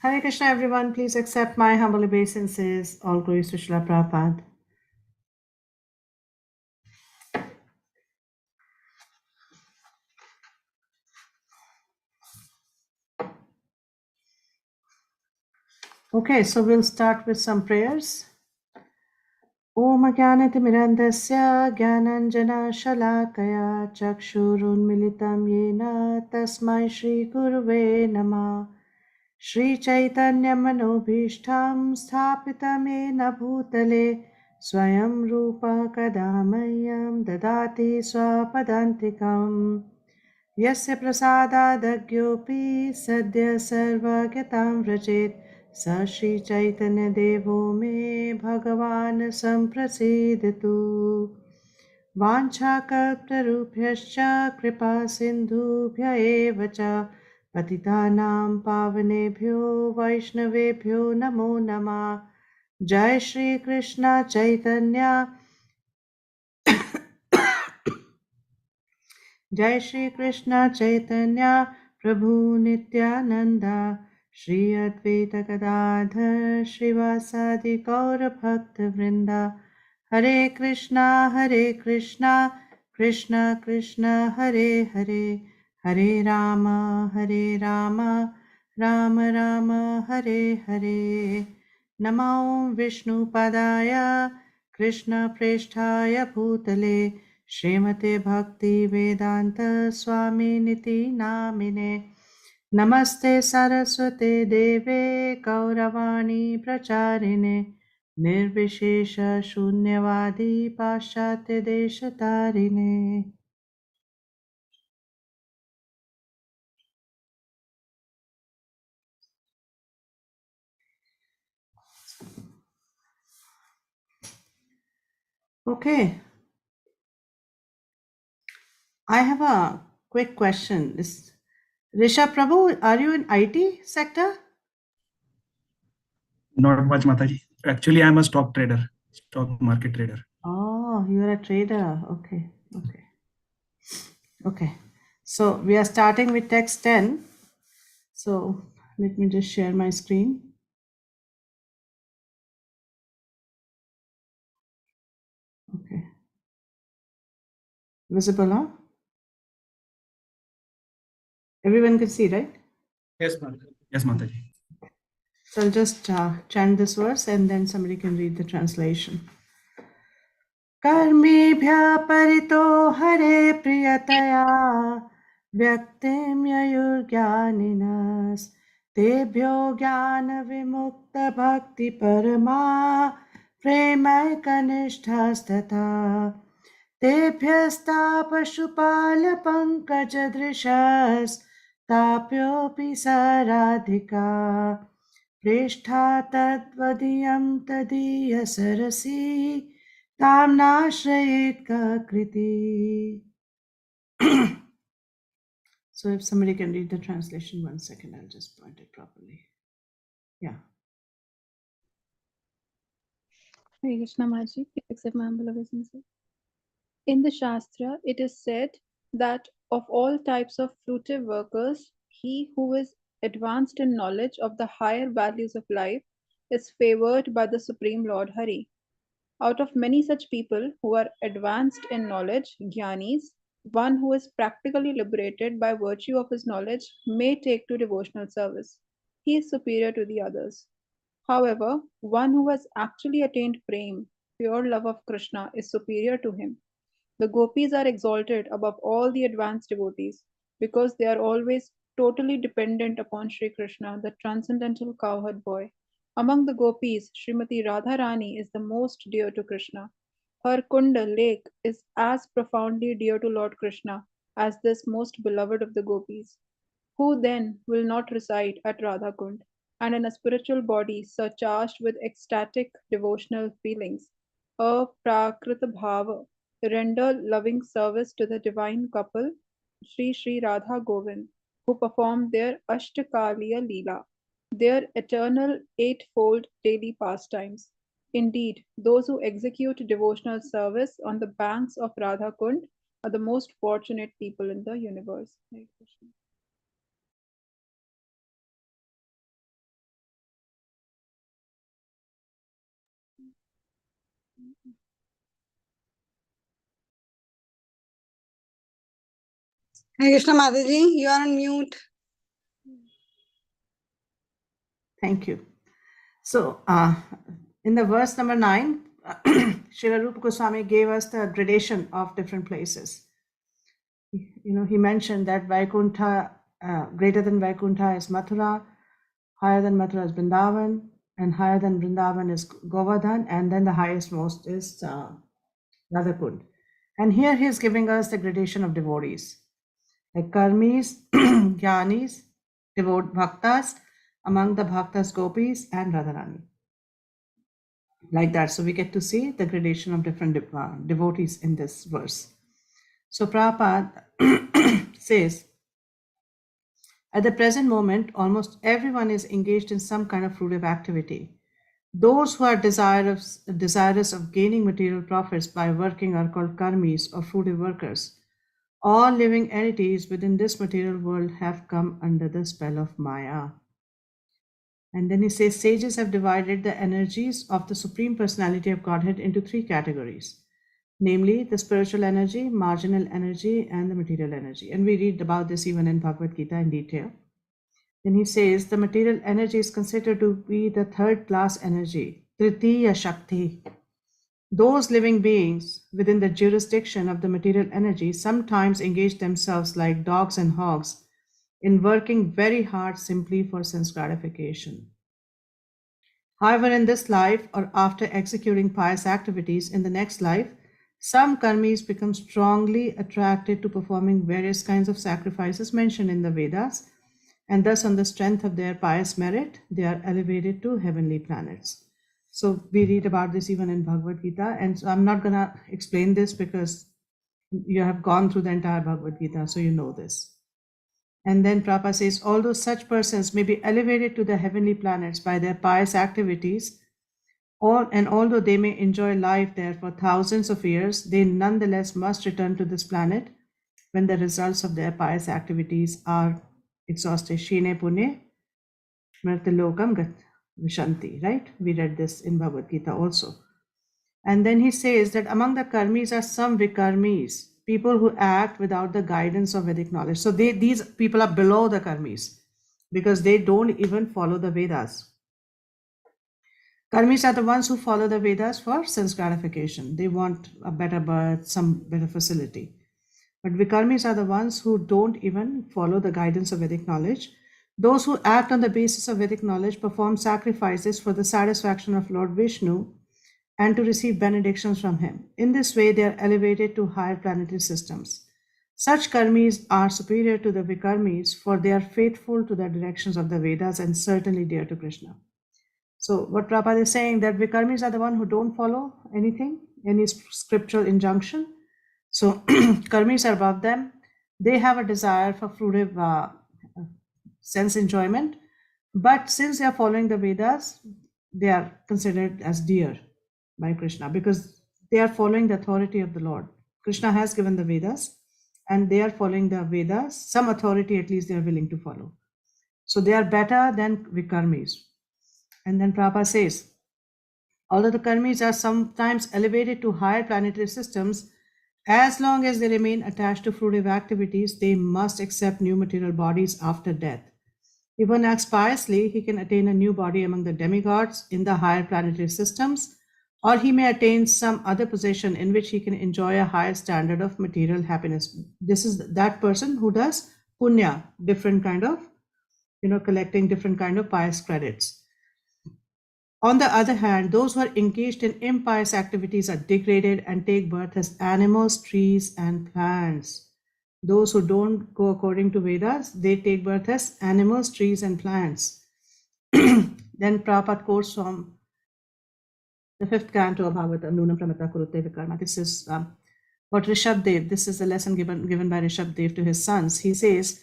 Hare Krishna, everyone. Please accept my humble obeisances. All glories to Srila Prabhupada. Okay, so we'll start with some prayers. Om Jnanatimirandasya Jnananjana Shalakaya Chakshurunmilitam Yena Tasmai Shri Guruve Namah Shri Chaitanya Manobhishtam Sthapitam Yena Bhutale Swayam Rupa Kadamayyam Dadati Swapadantikam Yasya prasadadagyopi sadya sarvagatam vrajet sa Shri Chaitanya Devo me Bhagavan samprasidatu Vanchakalparubhyascha kripa sindhubhya eva cha patitanam pavanebhyo vaishnavebhyo namo namah Jai Shri Krishna Chaitanya Jai Shri Krishna Chaitanya Prabhu Nityananda Shri Advaita Gadadhar Srivasadi Gaura Bhakta Vrinda Hare Krishna Krishna Krishna Hare Hare Hare Rama Rama Rama Hare Hare Namo Vishnu Padaya Krishna Presthaya Bhutale Srimate Bhakti Vedanta Swami Niti Namine Namaste Saraswate Deve Gauravani Pracharine Nirvishesha Shunyavadi Paschatya Deshatarine. Okay, I have a quick question. Rishabh Prabhu, are you in IT sector? Not much, Mataji. Actually, I'm a stock market trader. Oh, you're a trader. Okay. So we are starting with text 10. So let me just share my screen. Okay. Visible, huh? Everyone can see, right? Yes, Mataji. Yes, Mataji. So I'll just chant this verse and then somebody can read the translation. Karmebhya parito hare priyataya vyaktim yayurgyaninas tebhyo jnana vimukta bhakti parama premay kanishthastata तेभ्यस्ता पशुपालपङ्कजदृशस्ताप्योऽपि साराधिका प्रेष्ठा तद्वदीयं तदीयसरसि तां नाश्रयेत् कृति. So if somebody can read the translation, 1 second, I'll just point it properly. Yeah. Hare Krishna Maji, please accept my humble obeisances. In the Shastra, it is said that of all types of fruitive workers, he who is advanced in knowledge of the higher values of life is favored by the Supreme Lord Hari. Out of many such people who are advanced in knowledge, jnanis, one who is practically liberated by virtue of his knowledge may take to devotional service. He is superior to the others. However, one who has actually attained prem, pure love of Krishna, is superior to him. The gopis are exalted above all the advanced devotees because they are always totally dependent upon Sri Krishna, the transcendental cowherd boy. Among the gopis, Srimati Radharani is the most dear to Krishna. Her Kunda lake is as profoundly dear to Lord Krishna as this most beloved of the gopis. Who then will not reside at Radhakund and in a spiritual body surcharged with ecstatic devotional feelings, a prakrita bhava, render loving service to the divine couple Sri Sri Radha Govind, who perform their Ashtakaliya Leela, their eternal eightfold daily pastimes. Indeed, those who execute devotional service on the banks of Radha Kund are the most fortunate people in the universe. Hare Krishna. Hare Krishna Mataji, you are on mute. Thank you. So, in the verse number 9, Srila Rupa Goswami gave us the gradation of different places. He mentioned that Vaikuntha, greater than Vaikuntha is Mathura, higher than Mathura is Vrindavan, and higher than Vrindavan is Govardhan, and then the highest most is Radhakund. And here he is giving us the gradation of devotees, like Karmis, Jnanis, Bhaktas, among the Bhaktas, Gopis, and Radharani. Like that. So we get to see the gradation of different devotees in this verse. So Prabhupada says, at the present moment, almost everyone is engaged in some kind of fruitive activity. Those who are desirous of gaining material profits by working are called karmis or fruitive workers. All living entities within this material world have come under the spell of Maya. And then he says, sages have divided the energies of the Supreme Personality of Godhead into three categories, namely the spiritual energy, marginal energy, and the material energy. And we read about this even in Bhagavad Gita in detail. Then he says the material energy is considered to be the third class energy, Tritiya Shakti. Those living beings within the jurisdiction of the material energy sometimes engage themselves like dogs and hogs in working very hard simply for sense gratification. However, in this life or after executing pious activities in the next life, some karmis become strongly attracted to performing various kinds of sacrifices mentioned in the Vedas, and thus on the strength of their pious merit, they are elevated to heavenly planets. So we read about this even in Bhagavad Gita, and so I'm not going to explain this because you have gone through the entire Bhagavad Gita, so you know this. And then Prabhupada says, although such persons may be elevated to the heavenly planets by their pious activities, and although they may enjoy life there for thousands of years, they nonetheless must return to this planet when the results of their pious activities are exhausted. Shine Pune Mritilokam Gat Vishanti, right? We read this in Bhagavad Gita also. And then he says that among the karmis are some vikarmis, people who act without the guidance of Vedic knowledge. So these people are below the karmis because they don't even follow the Vedas. Karmis are the ones who follow the Vedas for sense gratification. They want a better birth, some better facility. But vikarmis are the ones who don't even follow the guidance of Vedic knowledge. Those who act on the basis of Vedic knowledge perform sacrifices for the satisfaction of Lord Vishnu and to receive benedictions from him. In this way, they are elevated to higher planetary systems. Such karmis are superior to the vikarmis, for they are faithful to the directions of the Vedas and certainly dear to Krishna. So what Prabhupada is saying, that vikarmis are the ones who don't follow anything, any scriptural injunction. So karmis are above them. They have a desire for fruitive sense enjoyment. But since they are following the Vedas, they are considered as dear by Krishna because they are following the authority of the Lord. Krishna has given the Vedas and they are following the Vedas. Some authority at least they are willing to follow. So they are better than vikarmis. And then Prabhupada says, although the karmis are sometimes elevated to higher planetary systems, as long as they remain attached to fruitive activities, they must accept new material bodies after death. If one acts piously, he can attain a new body among the demigods in the higher planetary systems, or he may attain some other position in which he can enjoy a higher standard of material happiness. This is that person who does punya, different kind of, collecting different kind of pious credits. On the other hand, those who are engaged in impious activities are degraded and take birth as animals, trees, and plants. Those who don't go according to Vedas, they take birth as animals, trees, and plants. Then Prabhupada quotes from the 5th canto of Bhagavatam, Nunam Pramata Kurute Vikarma. This is what Rishabh Dev, this is the lesson given by Rishabh Dev to his sons. He says,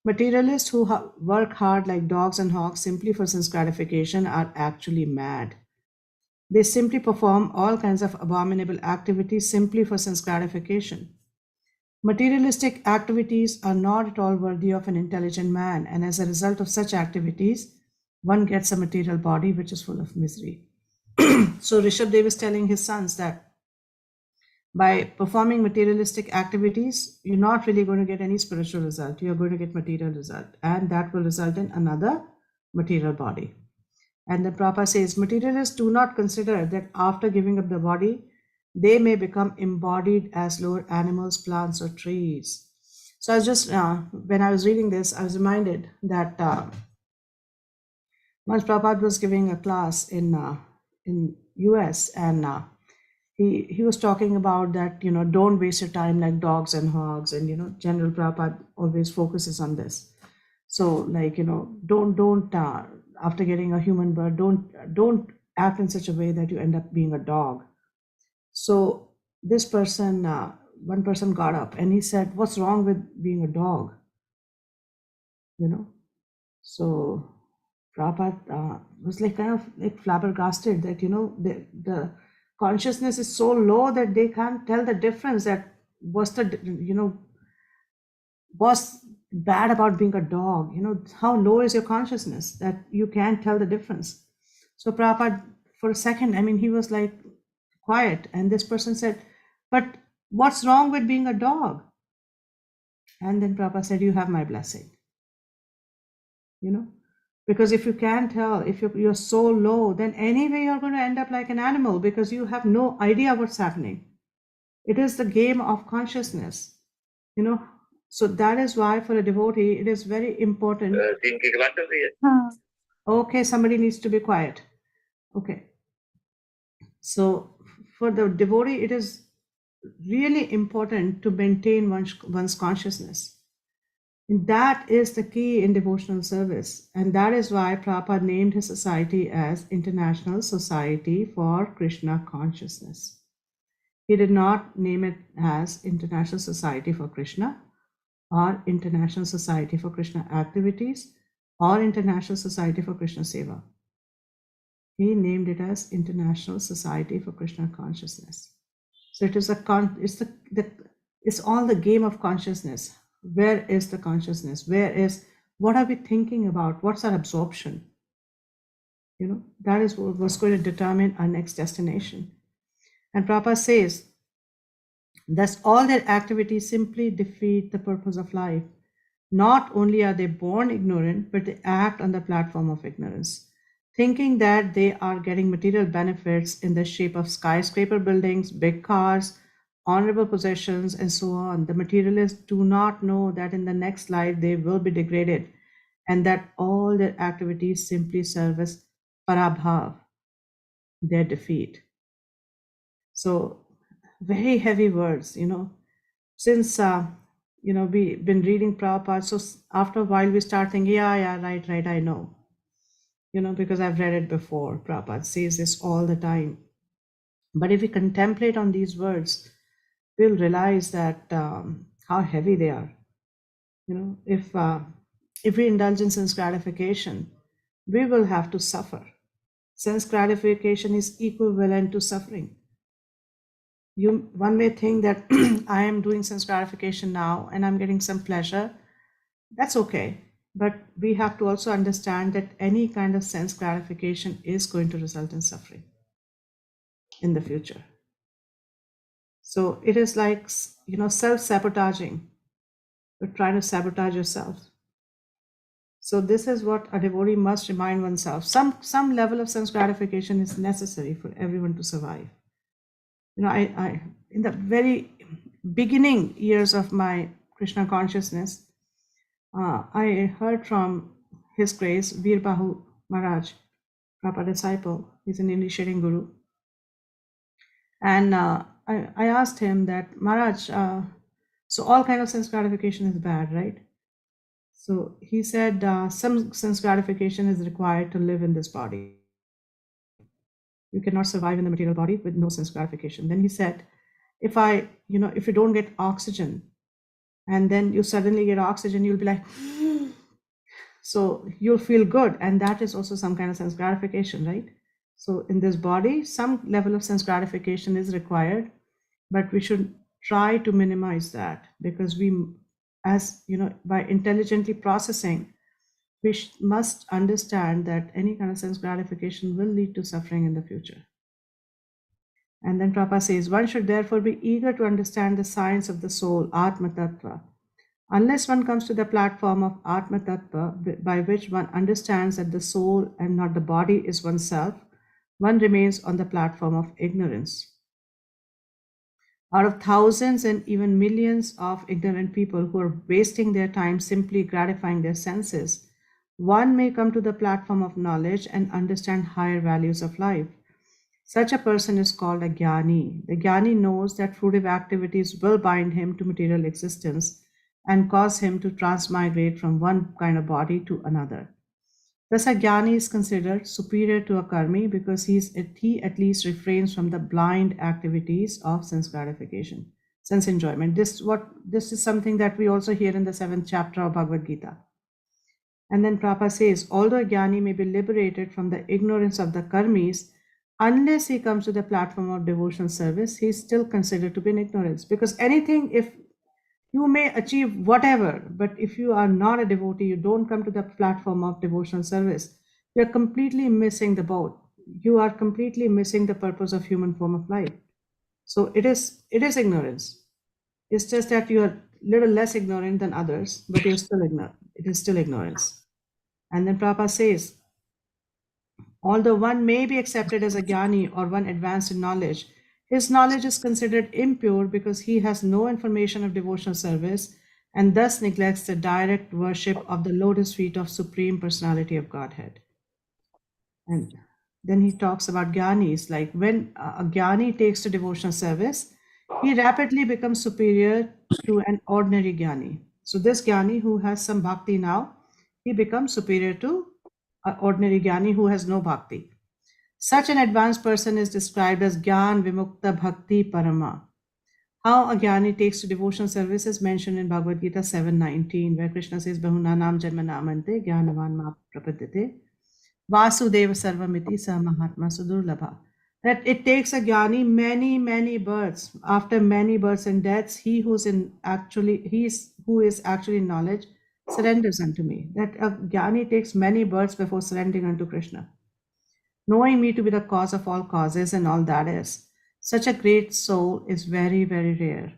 materialists who work hard like dogs and hogs simply for sense gratification are actually mad. They simply perform all kinds of abominable activities simply for sense gratification. Materialistic activities are not at all worthy of an intelligent man, and as a result of such activities, one gets a material body which is full of misery. So Rishabh Dev is telling his sons that by performing materialistic activities, you're not really going to get any spiritual result. You're going to get material result, and that will result in another material body. And then Prabhupada says, materialists do not consider that after giving up the body, they may become embodied as lower animals, plants, or trees. So I was just, when I was reading this, I was reminded that once Prabhupada was giving a class in US, and he was talking about that, don't waste your time like dogs and hogs, and General Prabhupada always focuses on this. So like, don't after getting a human birth, don't act in such a way that you end up being a dog. So this person, one person got up and he said, what's wrong with being a dog? So Prabhupada was like kind of like flabbergasted that, the consciousness is so low that they can't tell the difference, that what's bad about being a dog. How low is your consciousness that you can't tell the difference? So Prabhupada, for a second, he was like quiet, and this person said, but what's wrong with being a dog? And then Prabhupada said, you have my blessing. Because if you can't tell, if you're so low, then anyway you're going to end up like an animal, because you have no idea what's happening. It is the game of consciousness. So that is why for a devotee, it is very important. Okay, somebody needs to be quiet. Okay. So for the devotee, it is really important to maintain one's consciousness. And that is the key in devotional service. And that is why Prabhupada named his society as International Society for Krishna Consciousness. He did not name it as International Society for Krishna, or International Society for Krishna Activities, or International Society for Krishna Seva. He named it as International Society for Krishna Consciousness. So it is it's all the game of consciousness. Where is the consciousness? What are we thinking about? What's our absorption? That is what's going to determine our next destination. And Prabhupada says, thus all their activities simply defeat the purpose of life. Not only are they born ignorant, but they act on the platform of ignorance, thinking that they are getting material benefits in the shape of skyscraper buildings, big cars, honorable possessions, and so on. The materialists do not know that in the next life they will be degraded, and that all their activities simply serve as parabhav, their defeat. So very heavy words, since we've been reading Prabhupada, so after a while we start thinking, yeah, right, I know, because I've read it before. Prabhupada says this all the time. But if we contemplate on these words, we'll realize that how heavy they are. If we indulge in sense gratification, we will have to suffer. Sense gratification is equivalent to suffering. One may think that I am doing sense gratification now and I'm getting some pleasure. That's okay. But we have to also understand that any kind of sense gratification is going to result in suffering in the future. So it is like, self-sabotaging. You're trying to sabotage yourself. So this is what a devotee must remind oneself. Some level of sense gratification is necessary for everyone to survive. I in the very beginning years of my Krishna consciousness, I heard from His Grace Veer Bahu Maharaj, Prabhupada disciple. He's an initiating guru, and I asked him that, Maharaj, so all kind of sense gratification is bad, right? So he said some sense gratification is required to live in this body. You cannot survive in the material body with no sense gratification. Then he said, if you don't get oxygen and then you suddenly get oxygen, you'll be like, so you'll feel good. And that is also some kind of sense gratification, right? So in this body, some level of sense gratification is required, but we should try to minimize that, because by intelligently processing, we must understand that any kind of sense gratification will lead to suffering in the future. And then Prabhupada says, one should therefore be eager to understand the science of the soul, Atma Tattva. Unless one comes to the platform of Atma Tattva, by which one understands that the soul and not the body is oneself, one remains on the platform of ignorance. Out of thousands and even millions of ignorant people who are wasting their time simply gratifying their senses, one may come to the platform of knowledge and understand higher values of life. Such a person is called a jnani. The jnani knows that fruitive activities will bind him to material existence and cause him to transmigrate from one kind of body to another. Thus, a jnani is considered superior to a karmi because he at least refrains from the blind activities of sense gratification, sense enjoyment. This is something that we also hear in the 7th chapter of Bhagavad Gita. And then Prabhupada says, although a jnani may be liberated from the ignorance of the karmis, unless he comes to the platform of devotional service, he is still considered to be in ignorance. Because anything, if you may achieve whatever, but if you are not a devotee, you don't come to the platform of devotional service, you are completely missing the boat. You are completely missing the purpose of human form of life. So it is ignorance. It's just that you are a little less ignorant than others, but you're still ignorant. It is still ignorance. And then Prabhupada says, although one may be accepted as a jnani or one advanced in knowledge, his knowledge is considered impure because he has no information of devotional service and thus neglects the direct worship of the lotus feet of Supreme Personality of Godhead. And then he talks about jnanis, like when a jnani takes to devotional service, he rapidly becomes superior to an ordinary jnani. So this jnani who has some bhakti now, he becomes superior to an ordinary jnani who has no bhakti. Such an advanced person is described as Gyan Vimukta Bhakti Parama. How a jnani takes to devotional service is mentioned in Bhagavad Gita 7:19, where Krishna says, Bahunanam Janmanamante Jnanavan Ma Prapadite Vasudeva Sarvamiti Sa Mahatma Sudurlabha. That it takes a jnani many births. After many births and deaths, he who is actually in knowledge surrenders unto me. That a jnani takes many births before surrendering unto Krishna, knowing me to be the cause of all causes and all that is. Such a great soul is very, very rare.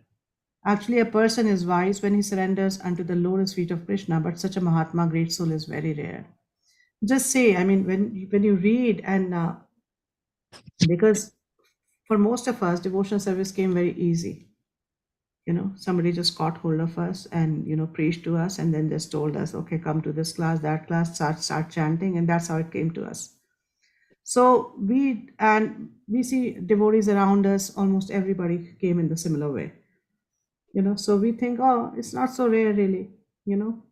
Actually, a person is wise when he surrenders unto the lotus feet of Krishna, but such a Mahatma, great soul, is very rare. Just say, I mean, when you read, and because for most of us, devotional service came very easy. Somebody just caught hold of us and, preached to us and then just told us, okay, come to this class, that class, start chanting, and that's how it came to us. So we see devotees around us, almost everybody came in the similar way. So we think, oh, it's not so rare really. When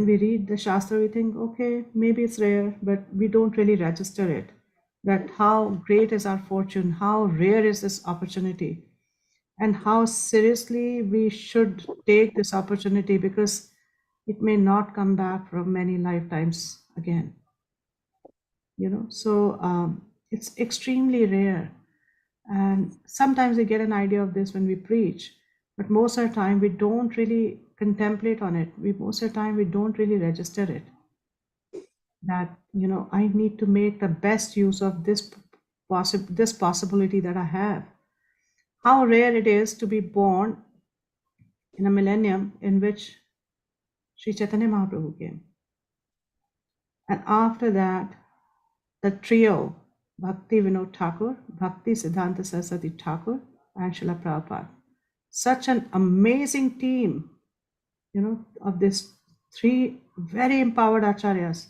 we read the Shastra, we think, okay, maybe it's rare, but we don't really register it. That how great is our fortune, how rare is this opportunity, and how seriously we should take this opportunity, because it may not come back from many lifetimes again. So it's extremely rare, and sometimes we get an idea of this when we preach, but most of the time we don't really contemplate on it. Most of the time we don't really register it, that I need to make the best use of this possibility that I have. How rare it is to be born in a millennium in which Sri Chaitanya Mahaprabhu came. And after that, the trio, Bhakti Vinod Thakur, Bhakti Siddhanta Saraswati Thakur, and Srila Prabhupada. Such an amazing team, of these three very empowered acharyas.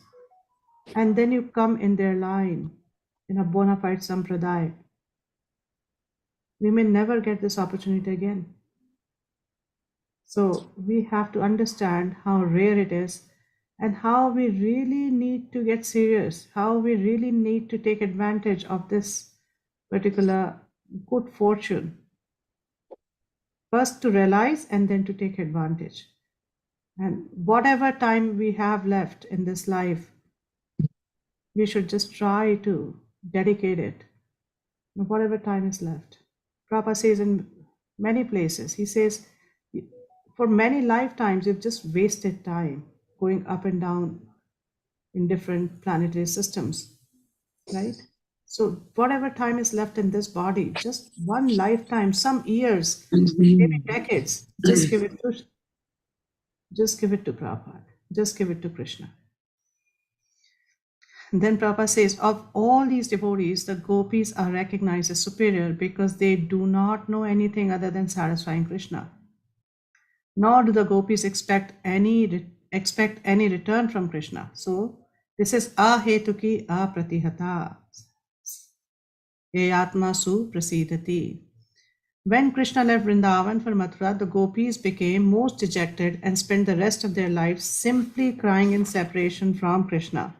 And then you come in their line in a bona fide sampradaya. We may never get this opportunity again. So we have to understand how rare it is and how we really need to get serious, how we really need to take advantage of this particular good fortune. First to realize and then to take advantage. And whatever time we have left in this life, we should just try to dedicate it, whatever time is left. Prabhupada says in many places, he says, for many lifetimes, you've just wasted time going up and down in different planetary systems, right? So whatever time is left in this body, just one lifetime, some years, maybe decades, just give it to Prabhupada, just give it to Krishna. And then Prabhupada says, of all these devotees, the gopis are recognized as superior because they do not know anything other than satisfying Krishna. Nor do the gopis expect any return from Krishna. So this is ahetuki apratihata. Eyatma su prasidati. When Krishna left Vrindavan for Mathura, the gopis became most dejected and spent the rest of their lives simply crying in separation from Krishna.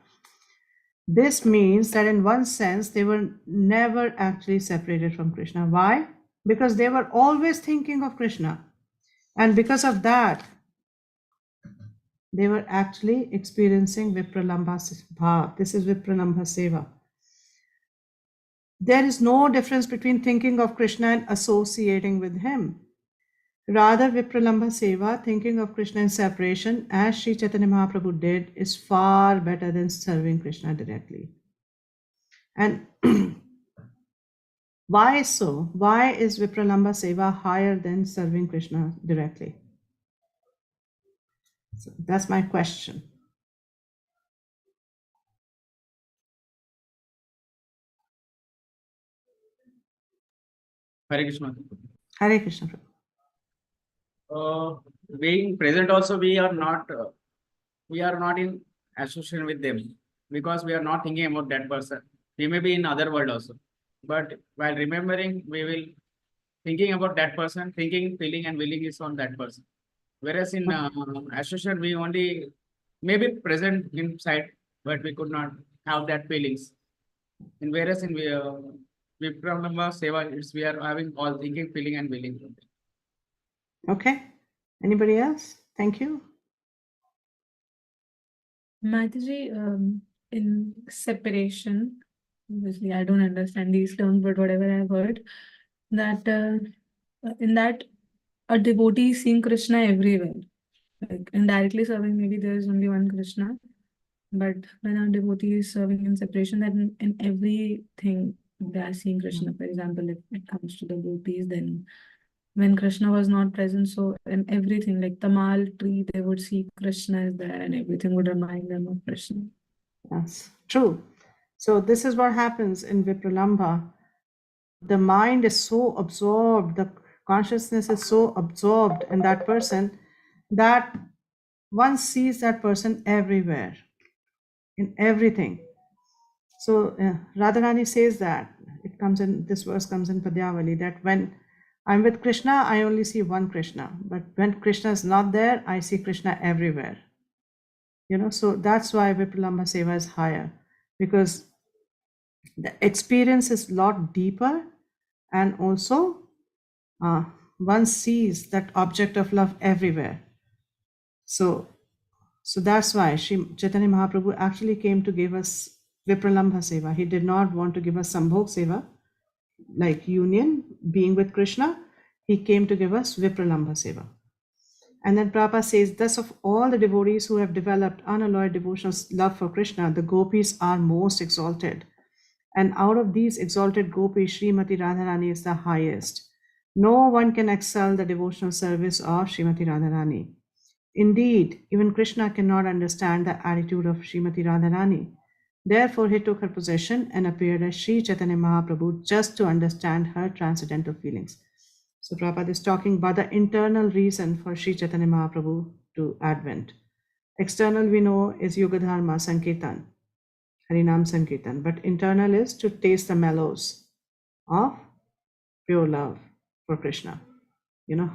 This means that in one sense, they were never actually separated from Krishna. Why? Because they were always thinking of Krishna. And because of that, they were actually experiencing Vipralambha Bhav. This is Vipralambha Seva. There is no difference between thinking of Krishna and associating with him. Rather, Vipralambha Seva, thinking of Krishna in separation, as Sri Chaitanya Mahaprabhu did, is far better than serving Krishna directly. And why so? Why is Vipralambha Seva higher than serving Krishna directly? So that's my question. Hare Krishna. Hare Krishna. Being present also, we are not in association with them because we are not thinking about that person. We may be in other world also, but while remembering, we will thinking about that person, thinking, feeling, and willing is on that person. Whereas in association, we only may be present inside, but we could not have that feelings. And whereas in Vipralambha Seva, we are having all thinking, feeling, and willing. Okay. Anybody else? Thank you. Mataji, in separation, obviously I don't understand these terms, but whatever I've heard, that in that a devotee is seeing Krishna everywhere. Like indirectly serving, maybe there is only one Krishna. But when a devotee is serving in separation, then in everything they are seeing Krishna. For example, if it comes to the gopis, then when Krishna was not present, so in everything, like Tamal tree, they would see Krishna is there and everything would remind them of Krishna. That's true. So this is what happens in Vipralambha. The mind is so absorbed, the consciousness is so absorbed in that person that one sees that person everywhere, in everything. So Radharani says that, this verse comes in Padyavali, that when I'm with Krishna, I only see one Krishna. But when Krishna is not there, I see Krishna everywhere. So that's why Vipralambha Seva is higher, because the experience is a lot deeper, and also one sees that object of love everywhere. So that's why Sri Chaitanya Mahaprabhu actually came to give us Vipralambha Seva. He did not want to give us Sambhog Seva, like union, being with Krishna. He came to give us Vipralambha Seva. And then Prabhupada says, thus of all the devotees who have developed unalloyed devotional love for Krishna, the gopis are most exalted. And out of these exalted gopis, Srimati Radharani is the highest. No one can excel the devotional service of Srimati Radharani. Indeed, even Krishna cannot understand the attitude of Srimati Radharani. Therefore, he took her possession and appeared as Sri Chaitanya Mahaprabhu just to understand her transcendental feelings. So Prabhupada is talking about the internal reason for Sri Chaitanya Mahaprabhu to advent. External we know is Yuga Dharma Sankirtan, Harinam Sankirtan, but internal is to taste the mellows of pure love for Krishna. You know,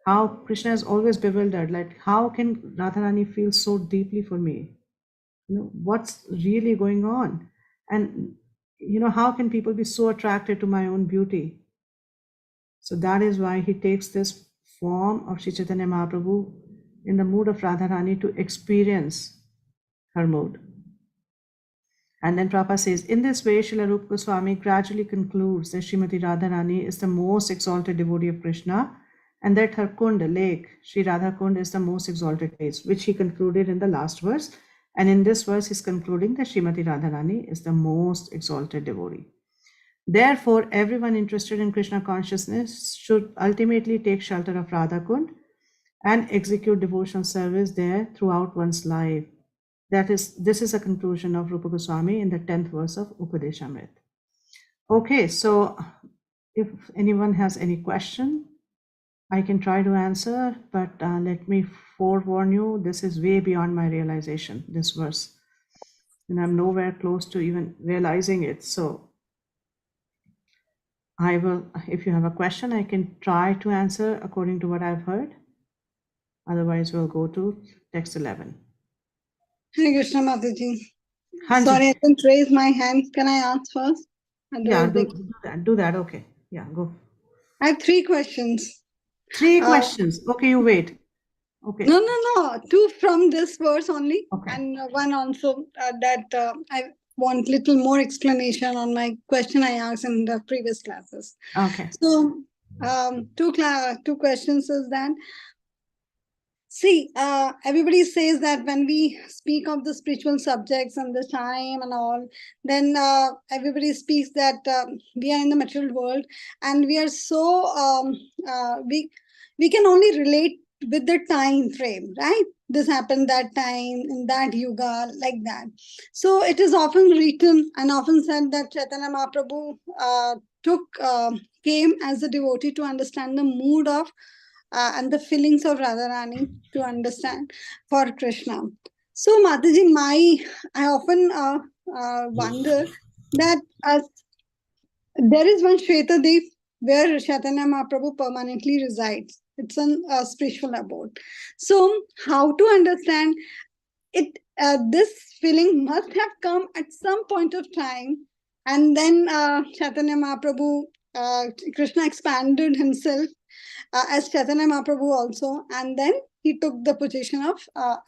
how Krishna is always bewildered, like how can Radharani feel so deeply for me? You know, what's really going on? And you know, how can people be so attracted to my own beauty? So that is why he takes this form of Sri Chaitanya Mahaprabhu in the mood of Radharani to experience her mood. And then Prabhupada says, in this way, Srila Rupa Goswami gradually concludes that Srimati Radharani is the most exalted devotee of Krishna, and that her Kund, lake, Sri Radha Kund, is the most exalted place, which he concluded in the last verse. And in this verse, he's concluding that Srimati Radharani is the most exalted devotee. Therefore, everyone interested in Krishna consciousness should ultimately take shelter of Radha Kund and execute devotional service there throughout one's life. This is a conclusion of Rupa Goswami in the 10th verse of Upadeshamrit. Okay, so if anyone has any question, I can try to answer, but let me forewarn you, this is way beyond my realization, this verse. And I'm nowhere close to even realizing it. So I will, if you have a question, I can try to answer according to what I've heard. Otherwise, we'll go to text 11. Hare Krishna Mataji. Hanji. Sorry, I didn't raise my hand. Can I ask first? Yeah, Otherwise do that. Okay. Yeah, go. I have 3 questions. 3 questions. Okay, you wait. Okay. No. 2 from this verse only, Okay. and 1 also that I want little more explanation on my question I asked in the previous classes. Okay. So, 2 questions is that, see, everybody says that when we speak of the spiritual subjects and the time and all, then everybody speaks that we are in the material world and we are so we can only relate with the time frame, right? This happened that time in that yuga, like that. So it is often written and often said that Chaitanya Mahaprabhu came as a devotee to understand the mood of and the feelings of Radharani to understand for Krishna. So, Mataji, I often wonder that there is one Shwetadeep where Chaitanya Mahaprabhu permanently resides. It's a spiritual abode. So, how to understand it? This feeling must have come at some point of time, and then Chaitanya Mahaprabhu, Krishna expanded himself as Chaitanya Mahaprabhu also, and then he took the position of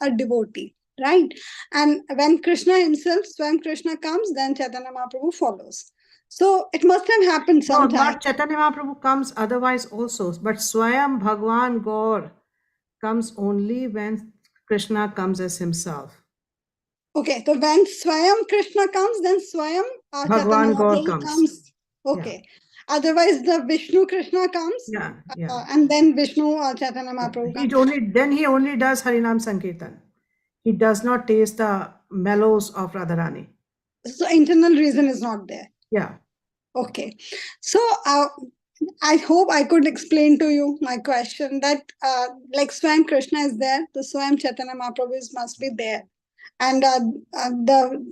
a devotee, right? And when Krishna himself, Swam Krishna comes, then Chaitanya Mahaprabhu follows. So it must have happened No, sometime. not Chaitanya Mahaprabhu comes otherwise also, but Swayam Bhagwan Gaur comes only when Krishna comes as himself. Okay, so when Swayam Krishna comes, then Swayam Bhagwan Chaitanya Gaur Mahaprabhu comes. Okay. Otherwise, the Vishnu Krishna comes, Yeah. and then Vishnu Chaitanya Mahaprabhu comes. He only does Harinam Sankirtan. He does not taste the mellows of Radharani. So internal reason is not there. Yeah. Okay. So I hope I could explain to you my question that like Swam Krishna is there, the Swam Chaitanya Mahaprabhu must be there. And the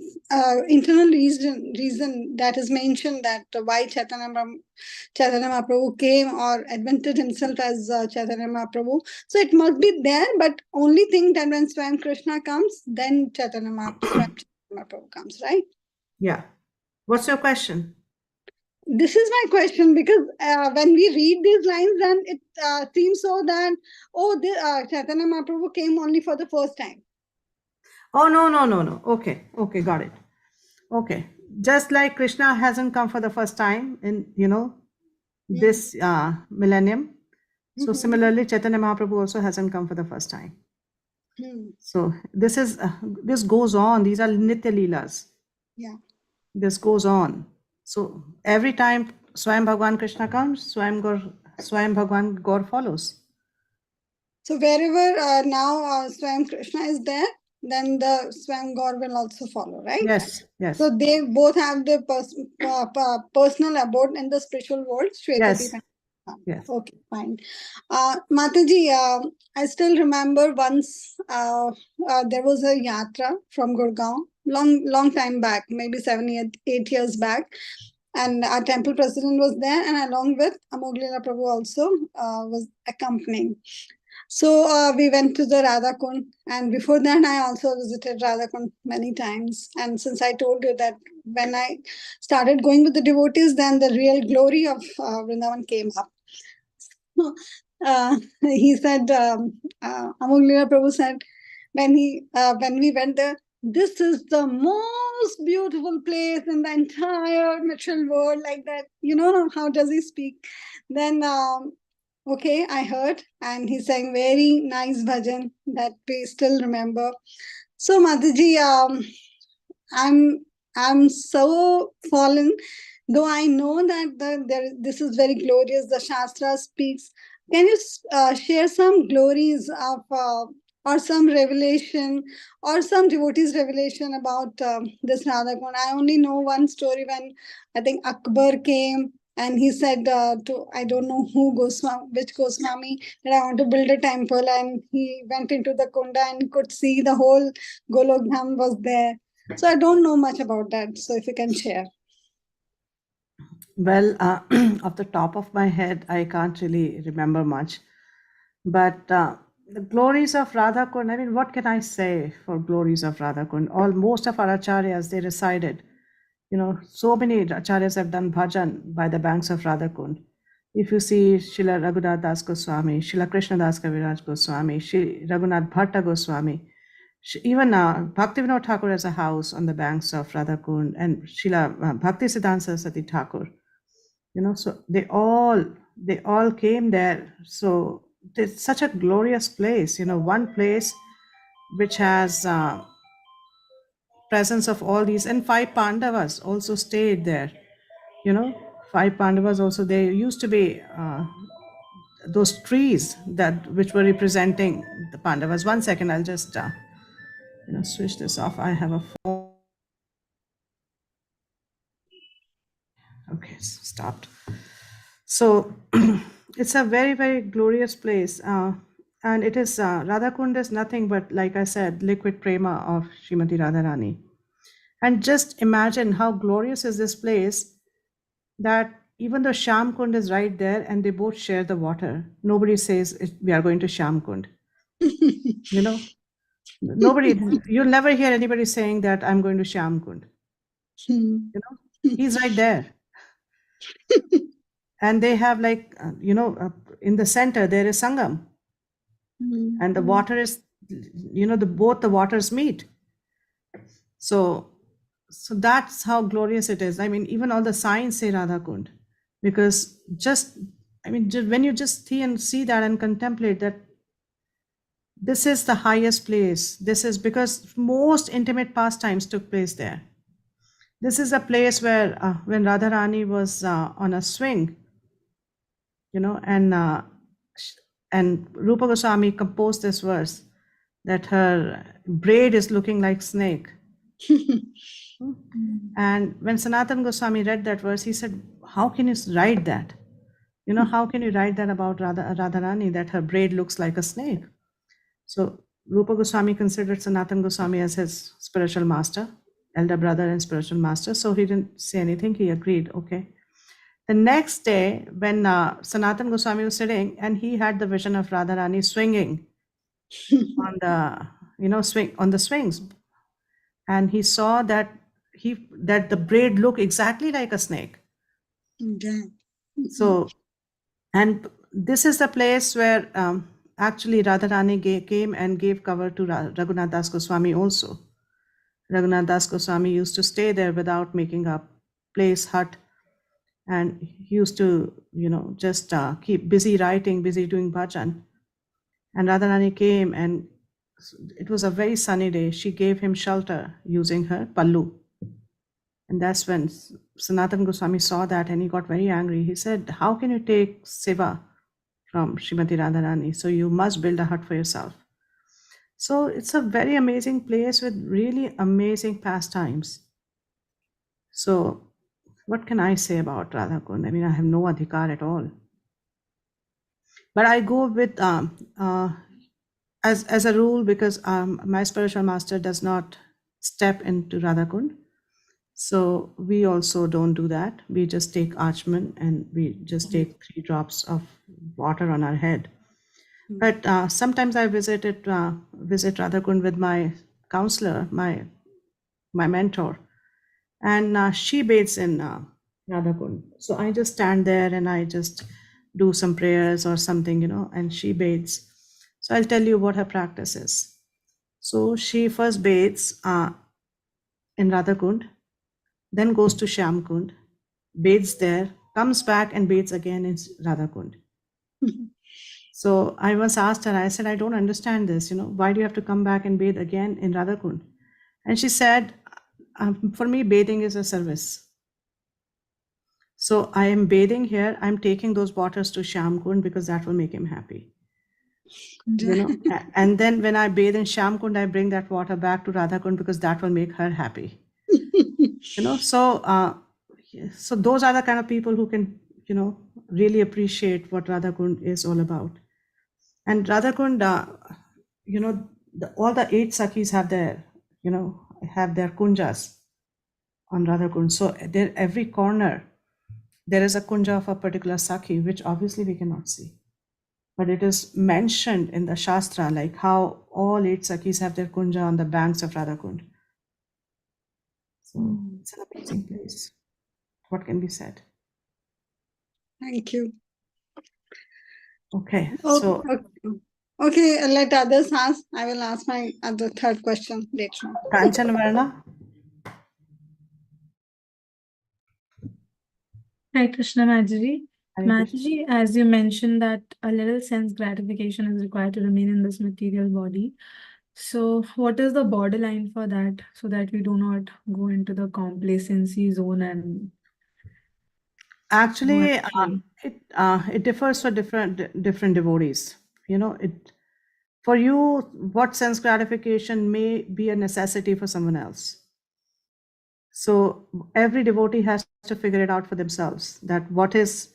internal reason that is mentioned that why Chaitanya Mahaprabhu came or advented himself as Chaitanya Mahaprabhu. So it must be there, but only thing that when Swam Krishna comes, then Chaitanya Mahaprabhu comes, right? Yeah. What's your question? This is my question, because when we read these lines, then it seems so that, Chaitanya Mahaprabhu came only for the first time. Oh, no. Okay, got it. Okay. Just like Krishna hasn't come for the first time in, this millennium. So similarly, Chaitanya Mahaprabhu also hasn't come for the first time. So this goes on. These are Nitya Leelas. Yeah. This goes on. So every time Swayam Bhagwan Krishna comes, Swayam Bhagwan Gaur follows. So wherever now Swayam Krishna is there, then the Swayam God will also follow, right? Yes, yes, So they both have the personal abode in the spiritual world, Shwetadeep yes, and yes. Okay, fine. Mataji, I still remember once there was a yatra from Gurgaon, long time back, maybe 8 years back. And our temple president was there, and along with Amoglila Prabhu also was accompanying. So we went to the Radha Kund, and before that, I also visited Radha Kund many times. And since I told you that when I started going with the devotees, then the real glory of Vrindavan came up. He said, Amoglila Prabhu said, when we went there, this is the most beautiful place in the entire material world, like that. You know how does he speak? Then okay, I heard, and he sang very nice bhajan that we still remember. So Mataji, I'm so fallen, though I know that this is very glorious. The Shastra speaks. Can you share some glories of or some revelation or some devotee's revelation about this Radha Kund? I only know one story when I think Akbar came and he said to I don't know which Goswami, that I want to build a temple, and he went into the kunda and could see the whole Golok Dham was there. So I don't know much about that. So if you can share. Well, off the top of my head, I can't really remember much. But the glories of Radha Kund, I mean, what can I say for glories of Radha Kund? Most of our acharyas, they resided. You know, so many acharyas have done bhajan by the banks of Radha Kund. If you see Srila Raghunath Das Goswami, Srila Krishna Das Kaviraj Goswami, Sri Raghunath Bhatta Goswami, even Bhaktivinoda Thakur has a house on the banks of Radha Kund, and Srila Bhakti Siddhanta Saraswati Thakur. You know, so they all came there. So it's such a glorious place. You know, one place which has presence of all these, and 5 Pandavas also stayed there. You know, 5 Pandavas also. There used to be those trees which were representing the Pandavas. 1 second, I'll just switch this off. I have a phone. Okay, stopped. So it's a very, very glorious place. And it is, Radha Kund is nothing but, like I said, liquid prema of Srimati Radharani. And just imagine how glorious is this place, that even though Sham Kund is right there and they both share the water, nobody says we are going to Sham Kund. You know, you'll never hear anybody saying that I'm going to Sham Kund. You know, he's right there. And they have in the center, there is Sangam. And the water is, both the waters meet. So that's how glorious it is. I mean, even all the signs say Radha Kund, because when you just see that and contemplate that, this is the highest place. This is because most intimate pastimes took place there. This is a place where when Radharani was on a swing, and Rupa Goswami composed this verse that her braid is looking like snake. And when Sanatana Goswami read that verse, he said, how can you write that? How can you write that about Radharani, that her braid looks like a snake? So Rupa Goswami considered Sanatana Goswami as his spiritual master, elder brother and spiritual master. So he didn't say anything. He agreed, okay. The next day, when Sanatana Goswami was sitting, and he had the vision of Radharani swinging on the swings, and he saw that the braid looked exactly like a snake. Okay. So, and this is the place where actually Radharani came and gave cover to Raghunath Das Goswami also. Raghunath Das Goswami used to stay there without making a place, hut. And he used to, just keep busy writing, busy doing bhajan. And Radharani came, and it was a very sunny day. She gave him shelter using her pallu. And that's when Sanatana Goswami saw that, and he got very angry. He said, how can you take seva from Srimati Radharani. So you must build a hut for yourself. So it's a very amazing place with really amazing pastimes. So what can I say about Radha Kund? I mean, I have no adhikar at all. But I go with as a rule because my spiritual master does not step into Radha Kund. So we also don't do that. We just take Achman and we just take 3 drops of water on our head. But sometimes I visit Radha Kund with my counselor, my mentor, and she bathes in Radha Kund. So I just stand there and I just do some prayers or something, and she bathes. So I'll tell you what her practice is. So she first bathes in Radha Kund, then goes to Shyam Kund, bathes there, comes back and bathes again in Radha Kund. So I once asked her, I said, I don't understand this, why do you have to come back and bathe again in Radha Kund? And she said, for me, bathing is a service. So I am bathing here, I'm taking those waters to Shyam Kund because that will make him happy. And then when I bathe in Shyam Kund, I bring that water back to Radha Kund because that will make her happy. So those are the kind of people who can, really appreciate what Radha Kund is all about. And Radha Kund, all the 8 Sakhis have their kunjas on Radha Kund. So there, every corner, there is a kunja of a particular Sakhi, which obviously we cannot see. But it is mentioned in the Shastra, like how all 8 Sakhis have their kunja on the banks of Radha Kund. So it's an amazing place. What can be said? Thank you. Okay. So okay, let others ask. I will ask my other 3rd question later on. Kanchan Varna. Hi, Krishna Maji. Hare Krishna. Maji, as you mentioned that a little sense gratification is required to remain in this material body. So what is the borderline for that so that we do not go into the complacency zone and Actually, actually- it differs for different devotees. For you, what sense gratification may be a necessity for someone else. So every devotee has to figure it out for themselves, that what is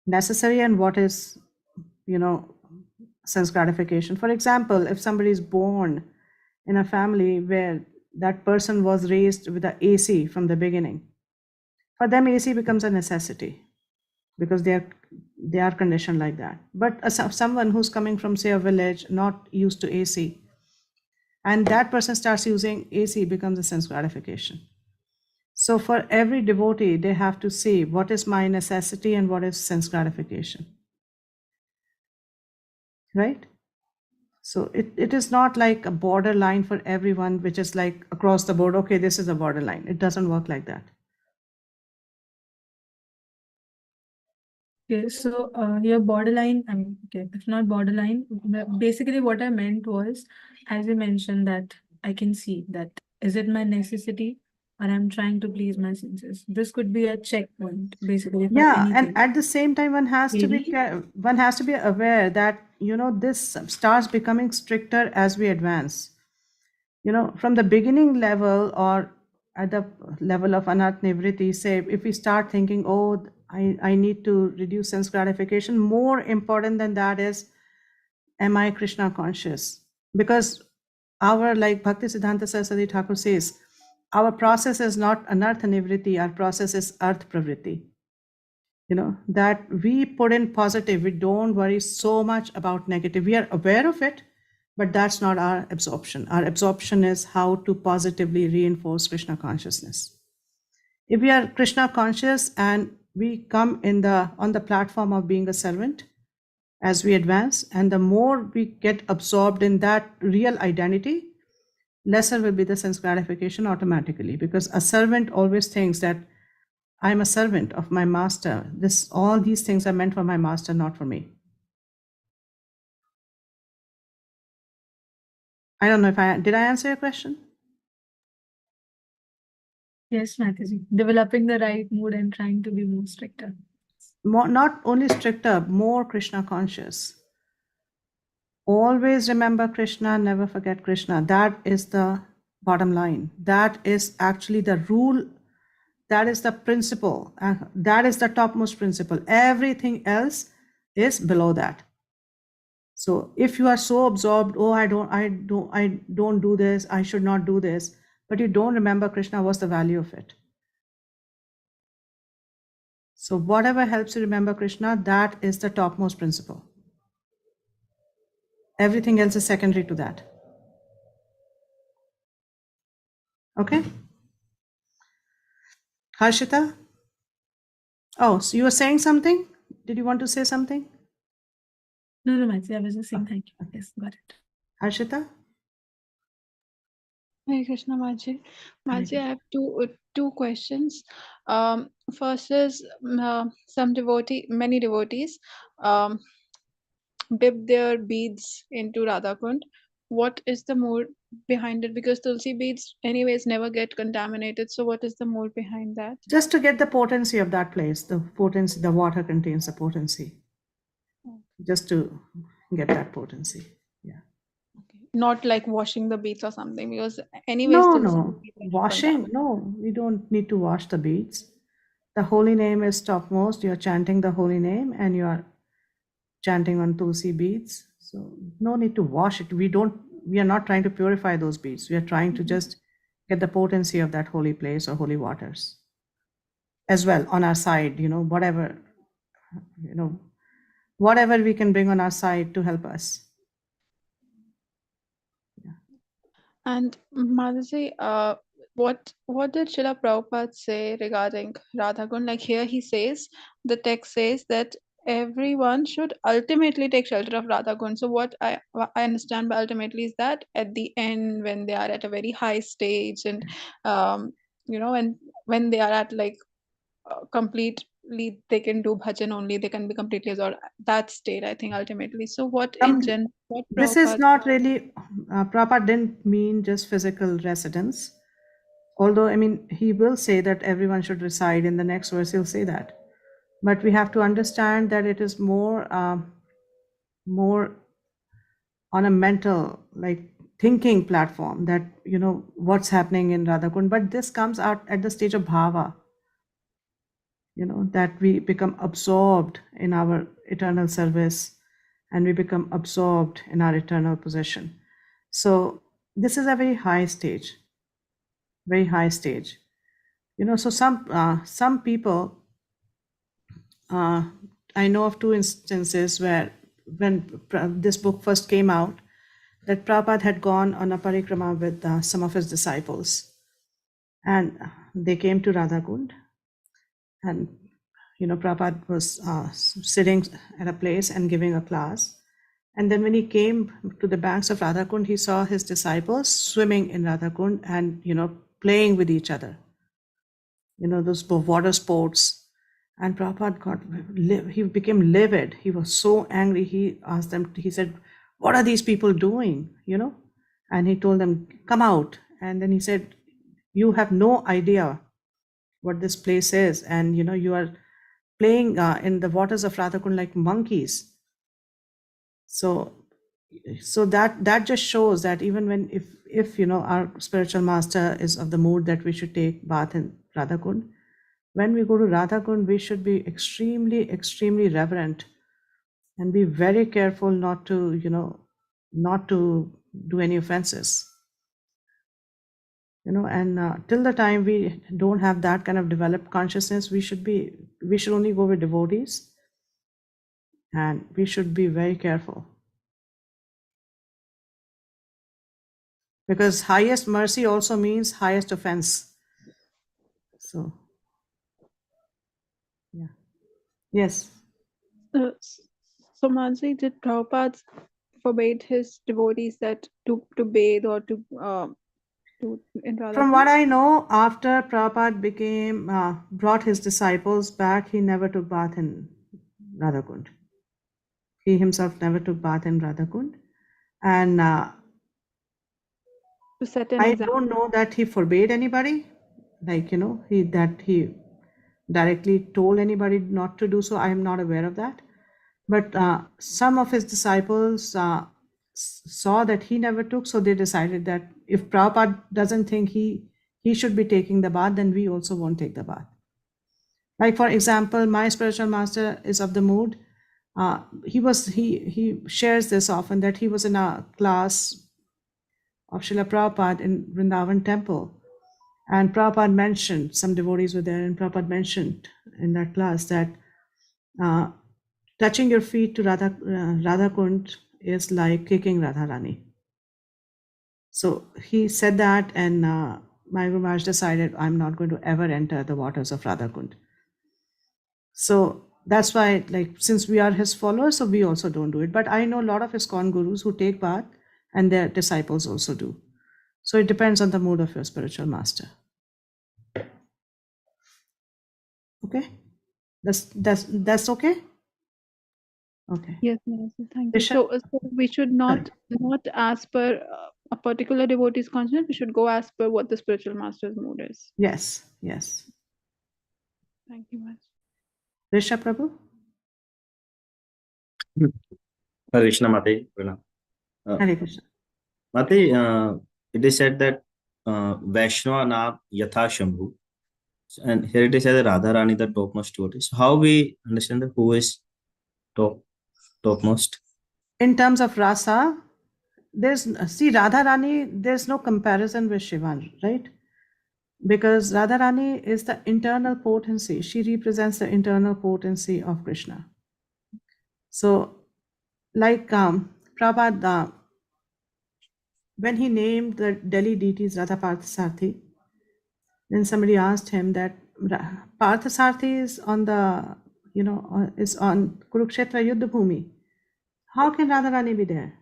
necessary and what is, sense gratification. For example, if somebody is born in a family where that person was raised with the AC from the beginning, for them AC becomes a necessity because they are conditioned like that. But someone who's coming from, say, a village not used to AC, and that person starts using AC, becomes a sense gratification. So for every devotee, they have to see what is my necessity and what is sense gratification. Right? So it is not like a borderline for everyone, which is like across the board, okay, this is a borderline. It doesn't work like that. Okay, so your borderline, okay, it's not borderline. Basically, what I meant was, as you mentioned, that I can see that is it my necessity or I'm trying to please my senses. This could be a checkpoint, basically. For Yeah, anything. and at the same time, one has to be aware that this starts becoming stricter as we advance. From the beginning level or at the level of Anat Nivriti, say, if we start thinking, oh, I need to reduce sense gratification, more important than that is, am I Krishna conscious? Because our, like Bhakti Siddhanta Saraswati Thakur says, our process is not Anartha Nivriti, our process is Arth Pravritti. That we put in positive, we don't worry so much about negative. We are aware of it, but that's not our absorption. Our absorption is how to positively reinforce Krishna consciousness. If we are Krishna conscious and we come on the platform of being a servant as we advance, and the more we get absorbed in that real identity, lesser will be the sense gratification automatically, because a servant always thinks that I'm a servant of my master. All these things are meant for my master, not for me. I don't know if did I answer your question? Yes, Mataji. Developing the right mood and trying to be more stricter. not only stricter, more Krishna conscious. Always remember Krishna, never forget Krishna. That is the bottom line. That is actually the rule. That is the principle. That is the topmost principle. Everything else is below that. So if you are so absorbed, oh, I don't do this, I should not do this, but you don't remember Krishna, what's the value of it? So whatever helps you remember Krishna, that is the topmost principle. Everything else is secondary to that. Okay? Harshita? Oh, so you were saying something? Did you want to say something? No, Mataji, I was just saying thank you. Yes, got it. Harshita? Hare Krishna, Maji. Maji, Hare I have two questions. First is many devotees dip their beads into Radha Kund. What is the mood behind it? Because Tulsi beads, anyways, never get contaminated. So, what is the mood behind that? Just to get the potency of that place, the potency, the water contains the potency. Just to get that potency. Yeah. Okay. Not like washing the beads or something, because anyways, Tulsi No. beads are not Washing, contaminated. no, we don't need to wash the beads. The holy name is topmost. You're chanting the holy name and you are chanting on Tulsi beads. So no need to wash it. We are not trying to purify those beads. We are trying to just get the potency of that holy place or holy waters as well on our side, whatever we can bring on our side to help us. And Mataji, what did Srila Prabhupada say regarding Radha Kund? Like here he says, the text says that everyone should ultimately take shelter of Radha Kund. So what I understand by ultimately is that at the end, when they are at a very high stage and when they are at like completely, they can do bhajan only, they can be completely absorbed. That state, I think, ultimately. So what This is Prabhupada not really, Prabhupada didn't mean just physical residence. Although, he will say that everyone should reside. In the next verse, he'll say that. But we have to understand that it is more on a mental, like thinking platform that, what's happening in Radhakund. But this comes out at the stage of bhava, that we become absorbed in our eternal service and we become absorbed in our eternal possession. So this is a very high stage. So some people, I know of two instances where when this book first came out, that Prabhupada had gone on a parikrama with some of his disciples, and they came to Radhakund, and Prabhupada was sitting at a place and giving a class. And then when he came to the banks of Radhakund, he saw his disciples swimming in Radhakund and playing with each other. Those water sports. And Prabhupada he became livid. He was so angry. He asked them, he said, what are these people doing? And he told them, come out. And then he said, you have no idea what this place is. And, you are playing in the waters of Radhakund like monkeys. So that just shows that even when, if our spiritual master is of the mood that we should take bath in Radhakund, when we go to Radhakund, we should be extremely, extremely reverent and be very careful not to do any offenses. And till the time we don't have that kind of developed consciousness, we should only go with devotees, and we should be very careful. Because highest mercy also means highest offense. So, yeah. Yes. So Mansi, did Prabhupada forbade his devotees that to bathe or to in Radha From Kund? what I know, after Prabhupada brought his disciples back, he never took bath in Radhakund. He himself never took bath in Radhakund. And To set an I example. don't know that he forbade anybody, like, he directly told anybody not to do so. I am not aware of that. But some of his disciples saw that he never took, so they decided that if Prabhupada doesn't think he should be taking the bath, then we also won't take the bath. Like, for example, my spiritual master is of the mood. He shares this often, that he was in a class of Srila Prabhupada in Vrindavan temple. And Prabhupada mentioned, some devotees were there, and Prabhupada mentioned in that class that touching your feet to Radha Kund is like kicking Radharani. So he said that, and my Guru Maharaj decided, I'm not going to ever enter the waters of Radha Kund. So that's why, like, since we are his followers, so we also don't do it. But I know a lot of ISKCON gurus who take bath, and their disciples also do. So it depends on the mood of your spiritual master. Okay, that's okay. Okay. Yes, Mataji, thank you. Rishabh? So we should not as per a particular devotee's consciousness. We should go as per what the spiritual master's mood is. Yes, yes. Thank you, Mataji. Rishabh Prabhu? Hare Krishna, Mate. Hare Krishna. Mate, it is said that Vaishnava Nav Yatha Shambhu, and here it is said that Radharani the topmost devotee. So how we understand that who is topmost? In terms of rasa, Radharani, there's no comparison with Shivan, right? Because Radharani is the internal potency. She represents the internal potency of Krishna. So, like Prabhupada, when he named the Delhi deities Radha Parthasarthi, then somebody asked him that Parthasarthi is on the, is on Kurukshetra Yuddha Bhumi. How can Radharani be there?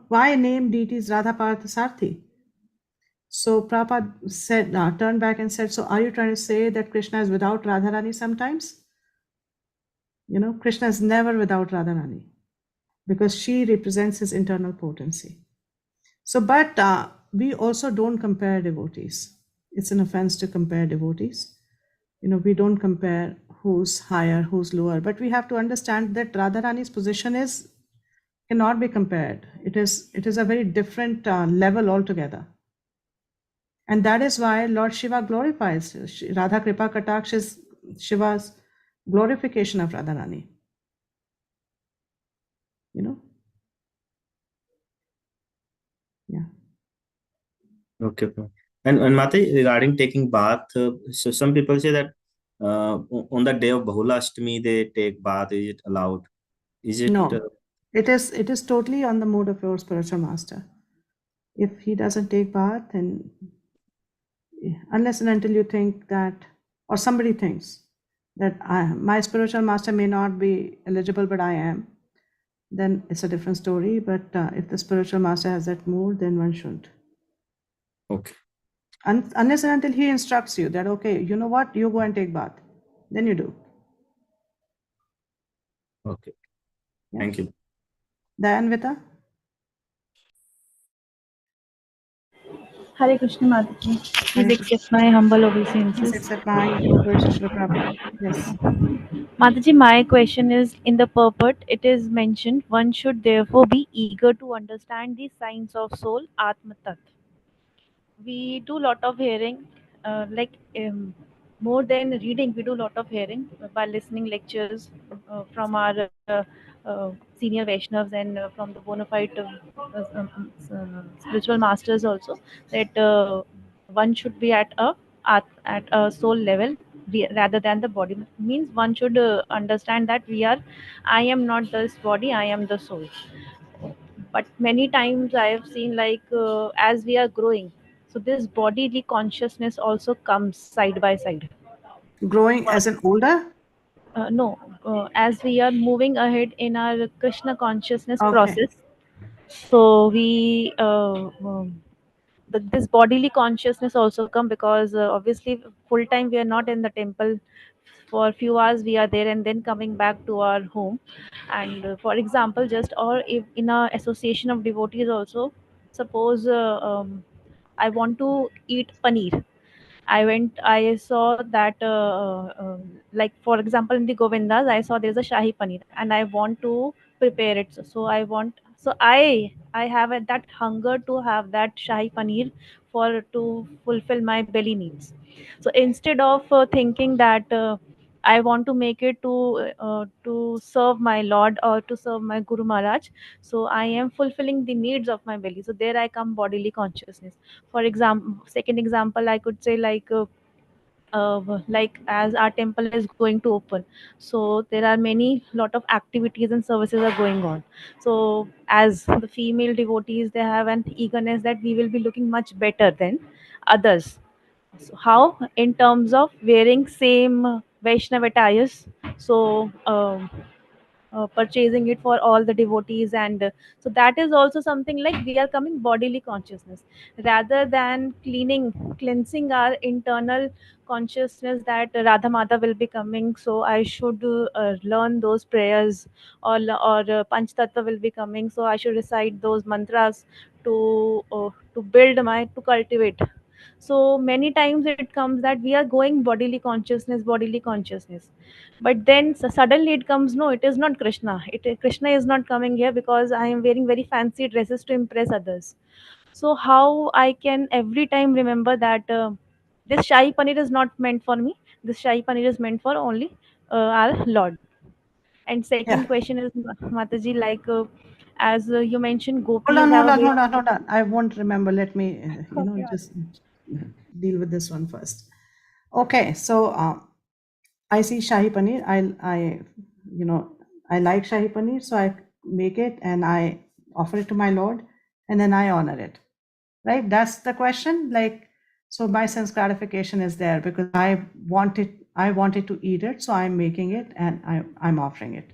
Why name deities Radha Parthasarthi? So Prabhupada said, turned back and said, so are you trying to say that Krishna is without Radharani sometimes? Krishna is never without Radharani because she represents his internal potency. So, but we also don't compare devotees. It's an offense to compare devotees. We don't compare who's higher, who's lower, but we have to understand that Radharani's position cannot be compared. It is a very different level altogether. And that is why Lord Shiva glorifies. Radha Kripa Kataksh is Shiva's glorification of Radharani. Yeah. Okay. And Mate, regarding taking bath, so some people say that on the day of Bahula Ashtami they take bath. Is it allowed? Is it? No, it is totally on the mood of your spiritual master. If he doesn't take bath, then unless and until you think that, or somebody thinks that my spiritual master may not be eligible, but I am, then it's a different story. But if the spiritual master has that mood, then one shouldn't. Okay. Unless and until he instructs you that, okay, you know what, you go and take bath, then you do. Okay. Yeah. Thank you. Dayanvita? Hare Krishna Mataji. Hare Please Krishna. accept my humble Please obeisances. accept my worship, Shri Prabhupada. Yes. Mataji, my question is, in the purport, it is mentioned, one should therefore be eager to understand the science of soul, Atma Tat. We do lot of hearing, more than reading, we do lot of hearing by listening lectures from our senior Vaishnavas and from the bona fide spiritual masters also, that one should be at a soul level rather than the body. Means one should understand that I am not this body, I am the soul. But many times I have seen, like, as we are growing, so this bodily consciousness also comes side by side. Growing as an older? No, as we are moving ahead in our Krishna consciousness Okay. process, so we this bodily consciousness also come, because obviously full time we are not in the temple. For a few hours we are there and then coming back to our home. And for example, just, or if in a association of devotees also, suppose I want to eat paneer, I saw that, like for example, in the Govindas, I saw there's a Shahi Paneer and I want to prepare it. I have that hunger to have that Shahi Paneer to fulfill my belly needs. So instead of thinking that I want to make it to serve my Lord or to serve my Guru Maharaj, so I am fulfilling the needs of my belly. So there I come bodily consciousness. For example, second example, I could say like as our temple is going to open, so there are many lot of activities and services are going on. So as the female devotees, they have an eagerness that we will be looking much better than others. So how? In terms of wearing same Vaishnav attires. So purchasing it for all the devotees, and so that is also something like we are coming bodily consciousness rather than cleansing our internal consciousness that Radha Mata will be coming, so I should learn those prayers, or Panch Tattva will be coming, so I should recite those mantras to build my to cultivate. So many times it comes that we are going bodily consciousness, but then suddenly it comes, no, it is not Krishna. Krishna is not coming here because I am wearing very fancy dresses to impress others. So how I can every time remember that this Shahi Paneer is not meant for me. This Shahi Paneer is meant for only our Lord. And second Yeah. question is, Mataji, like as you mentioned, Hold gopis on, have hold a on, way. hold on, hold on. I won't remember. Let me, Okay. just deal with this one first. Okay, so I see Shahi Paneer. I like Shahi Paneer, so I make it and I offer it to my Lord, and then I honor it. Right? That's the question. Like, so my sense gratification is there because I wanted to eat it, so I'm making it and I'm offering it.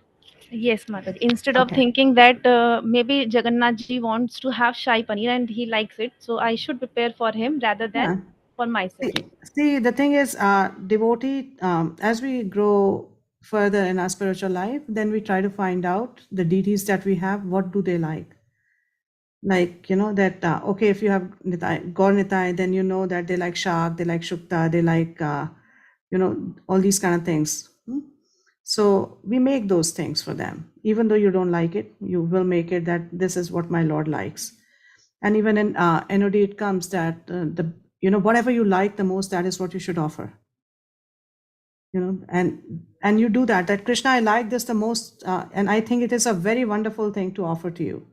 Yes, Mataji. Instead of Okay. thinking that maybe Jagannath ji wants to have Shahi Paneer and he likes it, so I should prepare for him rather than Yeah. for myself. See, the thing is, devotee, as we grow further in our spiritual life, then we try to find out the deities that we have, what do they like? Like, that, okay, if you have Nitai, Gaur Nitai, then you know that they like Shak, they like Shukta, they like, all these kind of things. So we make those things for them. Even though you don't like it, you will make it that this is what my Lord likes. And even in NOD, it comes that whatever you like the most, that is what you should offer. And you do that Krishna, I like this the most, and I think it is a very wonderful thing to offer to you.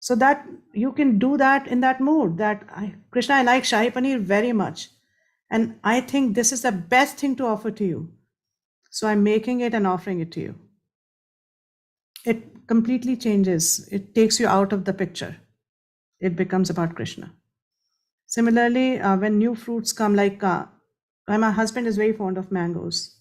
So that you can do that in that mood that Krishna, I like Shahi Paneer very much. And I think this is the best thing to offer to you. So I'm making it and offering it to you. It completely changes. It takes you out of the picture. It becomes about Krishna. Similarly, when new fruits come, like my husband is very fond of mangoes.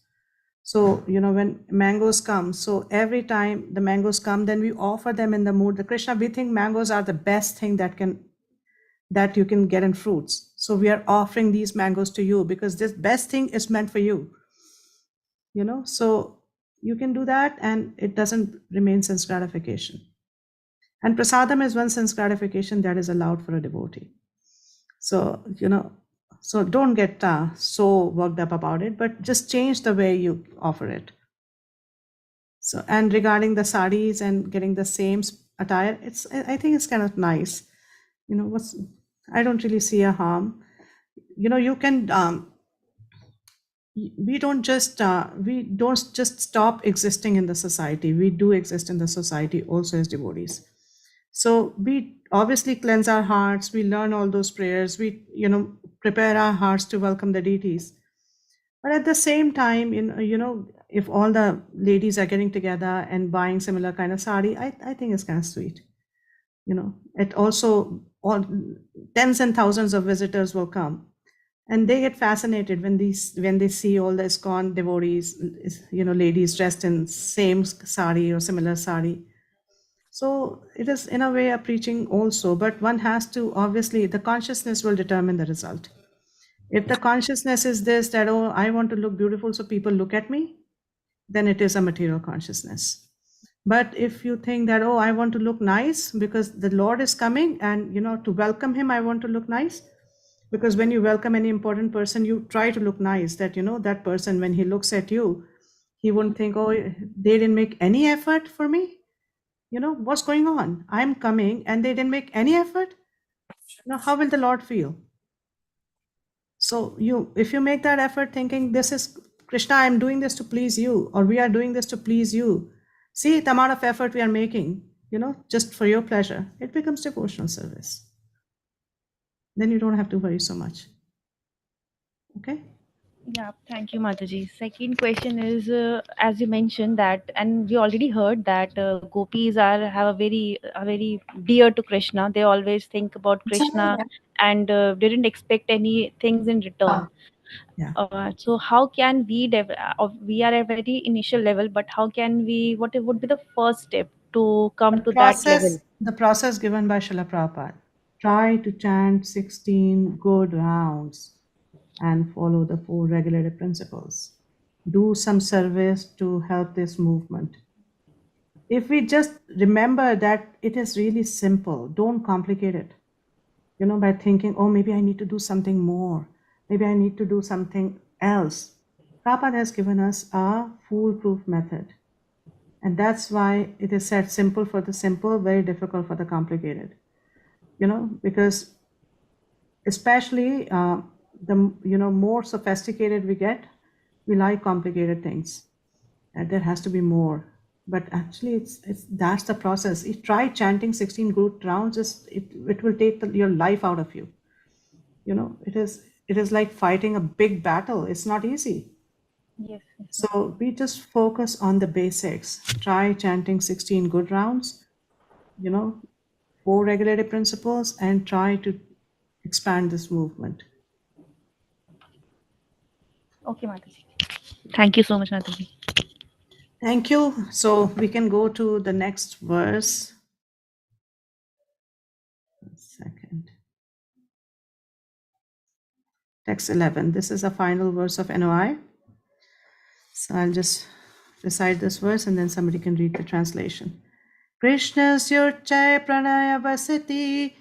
So, when mangoes come, so every time the mangoes come, then we offer them in the mood. The Krishna, we think mangoes are the best thing that you can get in fruits. So we are offering these mangoes to you because this best thing is meant for you. So you can do that and it doesn't remain sense gratification. And prasadam is one sense gratification that is allowed for a devotee. So, so don't get so worked up about it, but just change the way you offer it. So, and regarding the saris and getting the same attire, I think it's kind of nice. I don't really see a harm. You can, we don't just stop existing in the society. We do exist in the society also as devotees. So we obviously cleanse our hearts. We learn all those prayers. We, prepare our hearts to welcome the deities. But at the same time, if all the ladies are getting together and buying similar kind of sari, I think it's kind of sweet. It also, all tens and thousands of visitors will come. And they get fascinated when they see all the ISKCON devotees, ladies dressed in same sari or similar sari. So it is in a way a preaching also, but one has to, obviously, the consciousness will determine the result. If the consciousness is this, that, oh, I want to look beautiful so people look at me, then it is a material consciousness. But if you think that, oh, I want to look nice because the Lord is coming and, to welcome him, I want to look nice, Because when you welcome any important person, you try to look nice, that, that person, when he looks at you, he wouldn't think, oh, they didn't make any effort for me. What's going on? I'm coming and they didn't make any effort. How will the Lord feel? So if you make that effort thinking, this is Krishna, I'm doing this to please you, or we are doing this to please you. See the amount of effort we are making, just for your pleasure. It becomes devotional service. Then you don't have to worry so much. Okay? Yeah, thank you, Mataji. Second question is, as you mentioned that, and we already heard that gopis have a very dear to Krishna. They always think about Krishna and didn't expect any things in return. Yeah. So how can we are at a very initial level, but how can we? What would be the first step to come to that level? The process given by Srila Prabhupada. Try to chant 16 good rounds and follow the 4 regulated principles. Do some service to help this movement. If we just remember that it is really simple, don't complicate it, by thinking, oh, maybe I need to do something more. Maybe I need to do something else. Prabhupada has given us a foolproof method. And that's why it is said simple for the simple, very difficult for the complicated. Because especially the more sophisticated we get, we like complicated things. And there has to be more. But actually, it's that's the process. If try chanting 16 good rounds, it will take your life out of you. It is like fighting a big battle. It's not easy. Yes. So we just focus on the basics. Try chanting 16 good rounds, 4 regulated principles, and try to expand this movement. Okay, Mataji. Thank you so much, Mataji. Thank you. So we can go to the next verse. A second. Text 11. This is a final verse of NOI. So I'll just recite this verse and then somebody can read the translation. Krishnasyochai pranaya vasati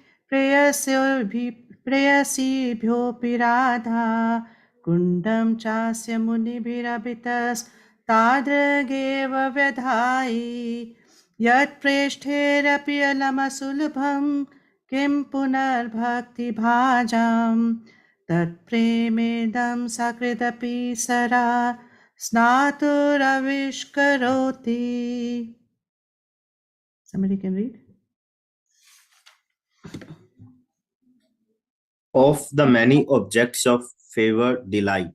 preyasibhyopi radha kundam chasya munibhirabitas tadrageva vyadhai yat preshtherapi alamasulbham kim punar bhakti bhajam tat premedam sakridapi sara snaturaviskaroti. Somebody can read. Of the many objects of favor, delight,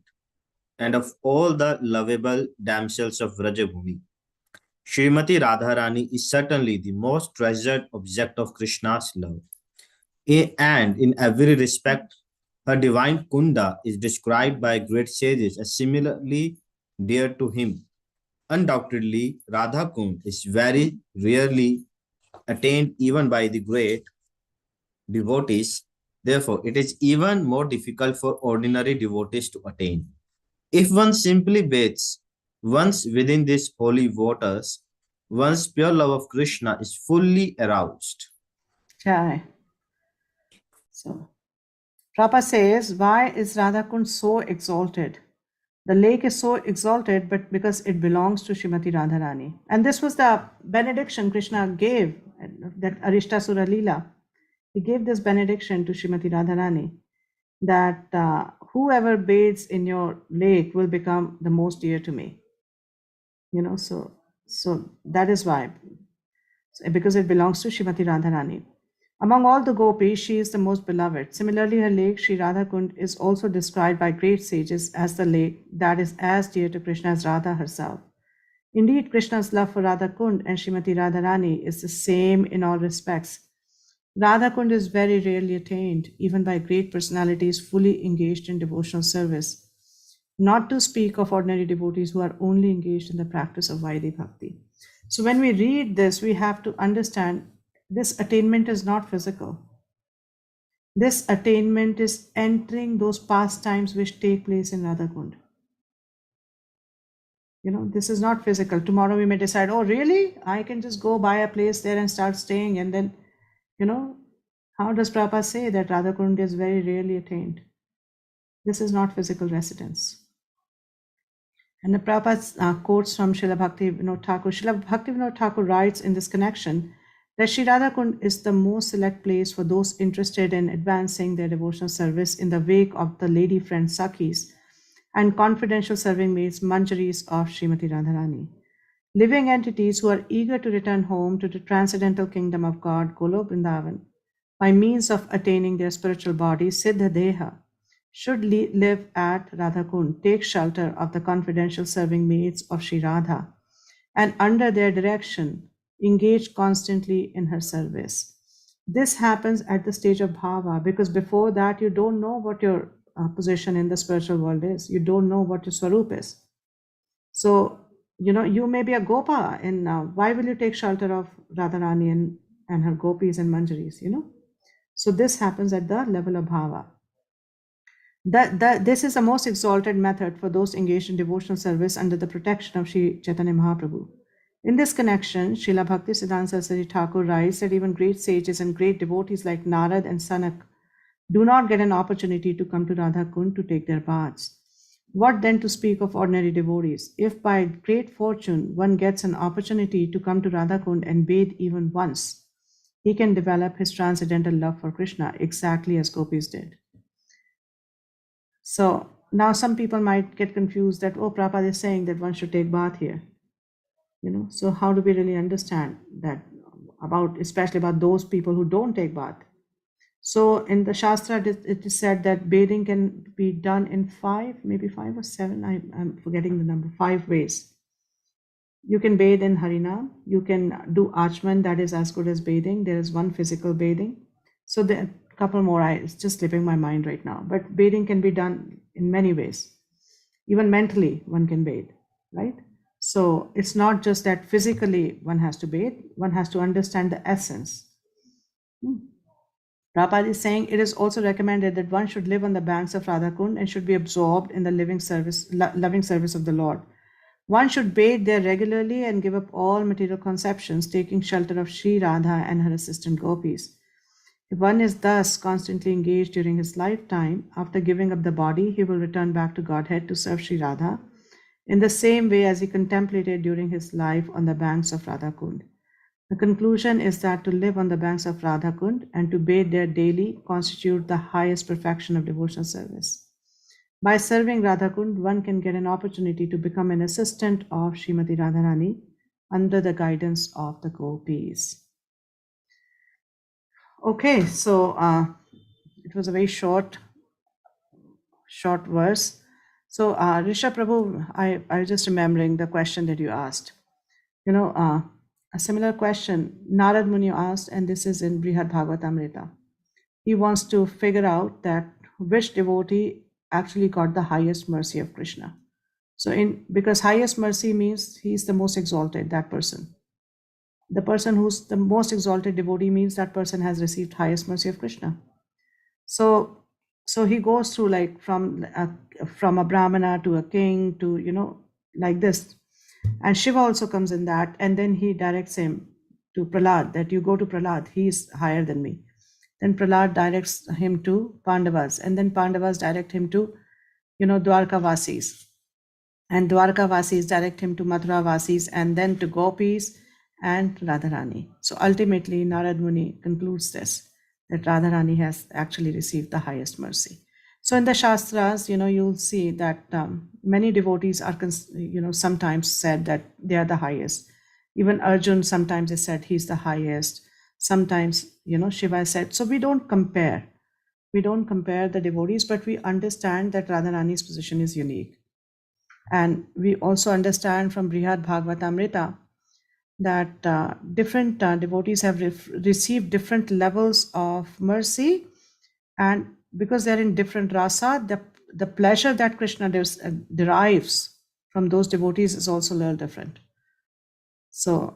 and of all the lovable damsels of Vrajabhumi, Srimati Radharani is certainly the most treasured object of Krishna's love. And in every respect, her divine Kunda is described by great sages as similarly dear to him. Undoubtedly, Radha Kund is very rarely attained even by the great devotees. Therefore, it is even more difficult for ordinary devotees to attain. If one simply bathes once within these holy waters, one's pure love of Krishna is fully aroused. Jai. So, Prabhupada says, why is Radhakund so exalted? The lake is so exalted, but because it belongs to Srimati Radharani. And this was the benediction Krishna gave, that Arishtasura Leela. He gave this benediction to Srimati Radharani, that whoever bathes in your lake will become the most dear to me. So that is why, because it belongs to Srimati Radharani. Among all the gopis, she is the most beloved. Similarly, her lake, Sri Radhakund, is also described by great sages as the lake that is as dear to Krishna as Radha herself. Indeed, Krishna's love for Radhakund and Srimati Radharani is the same in all respects. Radhakund is very rarely attained, even by great personalities fully engaged in devotional service, not to speak of ordinary devotees who are only engaged in the practice of Vaidhi Bhakti. So when we read this, we have to understand this attainment is not physical. This attainment is entering those pastimes which take place in Radhakund. This is not physical. Tomorrow we may decide, oh, really? I can just go buy a place there and start staying, and then, How does Prabhupada say that Radha Kund is very rarely attained? This is not physical residence. And the Prabhupada quotes from Srila Bhakti Vinod Thakur. Srila Bhakti Vinod Thakur writes in this connection that Sri Radha Kund is the most select place for those interested in advancing their devotional service in the wake of the lady friend Sakhis and confidential serving maids Manjaris of Srimati Radharani. Living entities who are eager to return home to the transcendental kingdom of God, Golok Vrindavan, by means of attaining their spiritual body, Siddha Deha, should live at Radha Kund, take shelter of the confidential serving maids of Sri Radha, and under their direction, engage constantly in her service. This happens at the stage of bhava, because before that, you don't know what your position in the spiritual world is. You don't know what your swarup is. So, you may be a gopa, and why will you take shelter of Radharani and her gopis and manjaris, So this happens at the level of bhava. This is the most exalted method for those engaged in devotional service under the protection of Sri Chaitanya Mahaprabhu. In this connection, Srila Bhakti Siddhanta Saraswati Thakur writes that even great sages and great devotees like Narad and Sanak do not get an opportunity to come to Radha Kund to take their baths. What then to speak of ordinary devotees? If by great fortune one gets an opportunity to come to Radha Kund and bathe even once, he can develop his transcendental love for Krishna exactly as gopis did. So now some people might get confused that, oh, Prabhupada is saying that one should take bath here. So how do we really understand that especially about those people who don't take bath? So in the Shastra, it is said that bathing can be done in maybe 5 or 7, I'm forgetting the number, 5 ways. You can bathe in Harinam, you can do Achman, that is as good as bathing. There is one physical bathing. So there are a couple more, it's just slipping my mind right now. But bathing can be done in many ways. Even mentally, one can bathe, right? So it's not just that physically one has to bathe, one has to understand the essence. Prabhupada is saying it is also recommended that one should live on the banks of Radha Kund and should be absorbed in the loving service of the Lord. One should bathe there regularly and give up all material conceptions, taking shelter of Sri Radha and her assistant gopis. If one is thus constantly engaged during his lifetime, after giving up the body, he will return back to Godhead to serve Sri Radha in the same way as he contemplated during his life on the banks of Radha Kund. The conclusion is that to live on the banks of Radha Kund and to bathe there daily constitute the highest perfection of devotional service. By serving Radha Kund, one can get an opportunity to become an assistant of Srimati Radharani under the guidance of the gopis. Okay, so it was a very short verse. So Rishabh Prabhu, I was just remembering the question that you asked. A similar question Narad Muni asked, and this is in Brihad Bhagavatamrita. He wants to figure out that which devotee actually got the highest mercy of Krishna. So because highest mercy means he's the most exalted, that person. The person who's the most exalted devotee means that person has received highest mercy of Krishna. So he goes through like from a brahmana to a king to, like this. And Shiva also comes in that. And then he directs him to Prahlad, that you go to Prahlad, he is higher than me. Then Prahlad directs him to Pandavas. And then Pandavas direct him to, Dwarka Vasis. And Dwarka Vasis direct him to Mathura Vasis and then to Gopis and Radharani. So ultimately, Narad Muni concludes this, that Radharani has actually received the highest mercy. So in the Shastras, you'll see that many devotees are, sometimes said that they are the highest. Even Arjun, sometimes is said he's the highest. Sometimes, Shiva is said. So we don't compare. We don't compare the devotees, but we understand that Radharani's position is unique. And we also understand from Brihad Bhagavatamrita that different devotees have received different levels of mercy, and because they're in different rasa, the pleasure that Krishna derives from those devotees is also a little different. So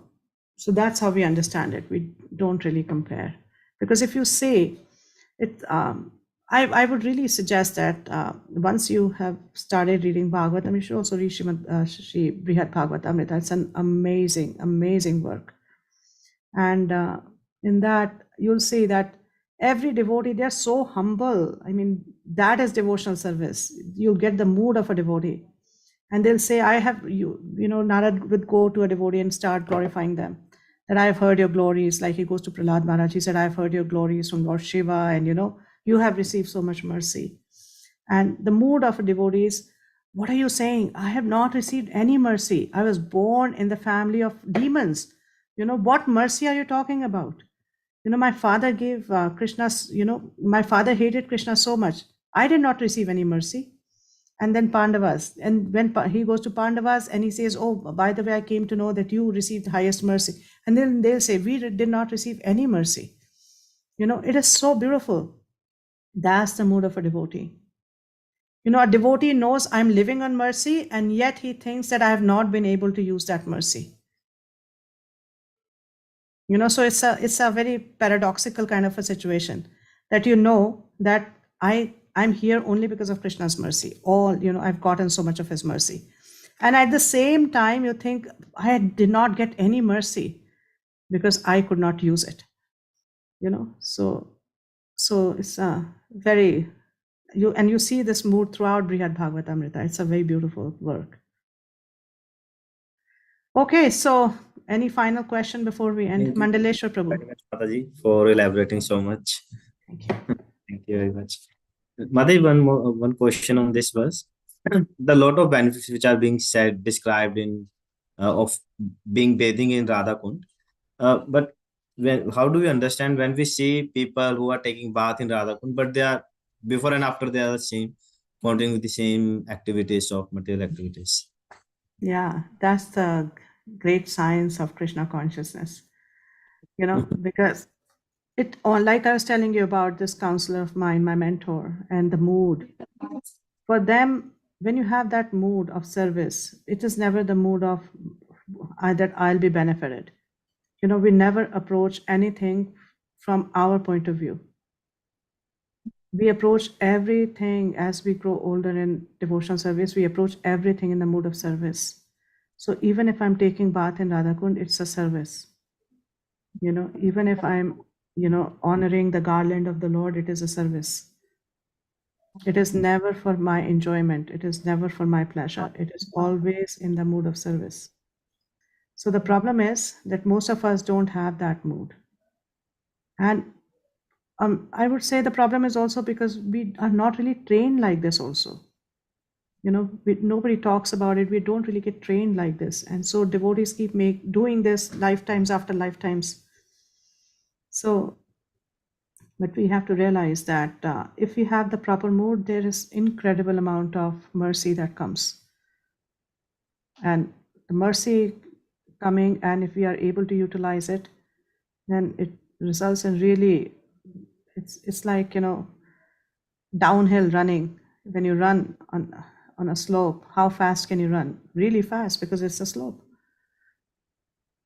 that's how we understand it. We don't really compare, because if you say it, I would really suggest that once you have started reading Bhagavatam, you should also read Sri Brihad Bhagavatamrita. It's an amazing, amazing work. And in that, you'll see that Every devotee, they're so humble. I mean, that is devotional service. You'll get the mood of a devotee. And they'll say, I have, Narad would go to a devotee and start glorifying them. That I have heard your glories. Like he goes to Prahlad Maharaj, he said, I've heard your glories from Lord Shiva, and you have received so much mercy. And the mood of a devotee is, what are you saying? I have not received any mercy. I was born in the family of demons. What mercy are you talking about? My father gave Krishna's, my father hated Krishna so much. I did not receive any mercy. And then Pandavas. And when he goes to Pandavas and he says, oh, by the way, I came to know that you received the highest mercy. And then they'll say, we did not receive any mercy. It is so beautiful. That's the mood of a devotee. A devotee knows I'm living on mercy, and yet he thinks that I have not been able to use that mercy. So it's a very paradoxical kind of a situation that that I'm here only because of Krishna's mercy. I've gotten so much of his mercy. And at the same time, you think I did not get any mercy because I could not use it. So it's a very, you see this mood throughout Brihad Bhagavatamrita. It's a very beautiful work. Okay, so any final question before we end? Thank you. Mandaleshwar Prabhu. Very much, Mataji, for elaborating so much. Thank you. Thank you very much. Mataji, one question on this verse. The lot of benefits which are being described in of being bathing in Radha Kund. But how do we understand when we see people who are taking bath in Radha Kund, but they are before and after they are the same, continuing with the same activities of material activities? Yeah, that's the great science of Krishna consciousness. Because like I was telling you about this counselor of mine, my mentor, and the mood. For them, when you have that mood of service, it is never the mood of that I'll be benefited. We never approach anything from our point of view. We approach everything as we grow older in devotional service. We approach everything in the mood of service. So even if I'm taking bath in Radha Kund, it's a service. Even if I'm, honoring the garland of the Lord, it is a service. It is never for my enjoyment. It is never for my pleasure. It is always in the mood of service. So the problem is that most of us don't have that mood. And I would say the problem is also because we are not really trained like this also. Nobody talks about it. We don't really get trained like this. And so devotees keep doing this lifetimes after lifetimes. So, but we have to realize that if we have the proper mood, there is incredible amount of mercy that comes. And the mercy coming, and if we are able to utilize it, then it results in really, it's like, downhill running. When you run on a slope, how fast can you run? Really fast, because it's a slope.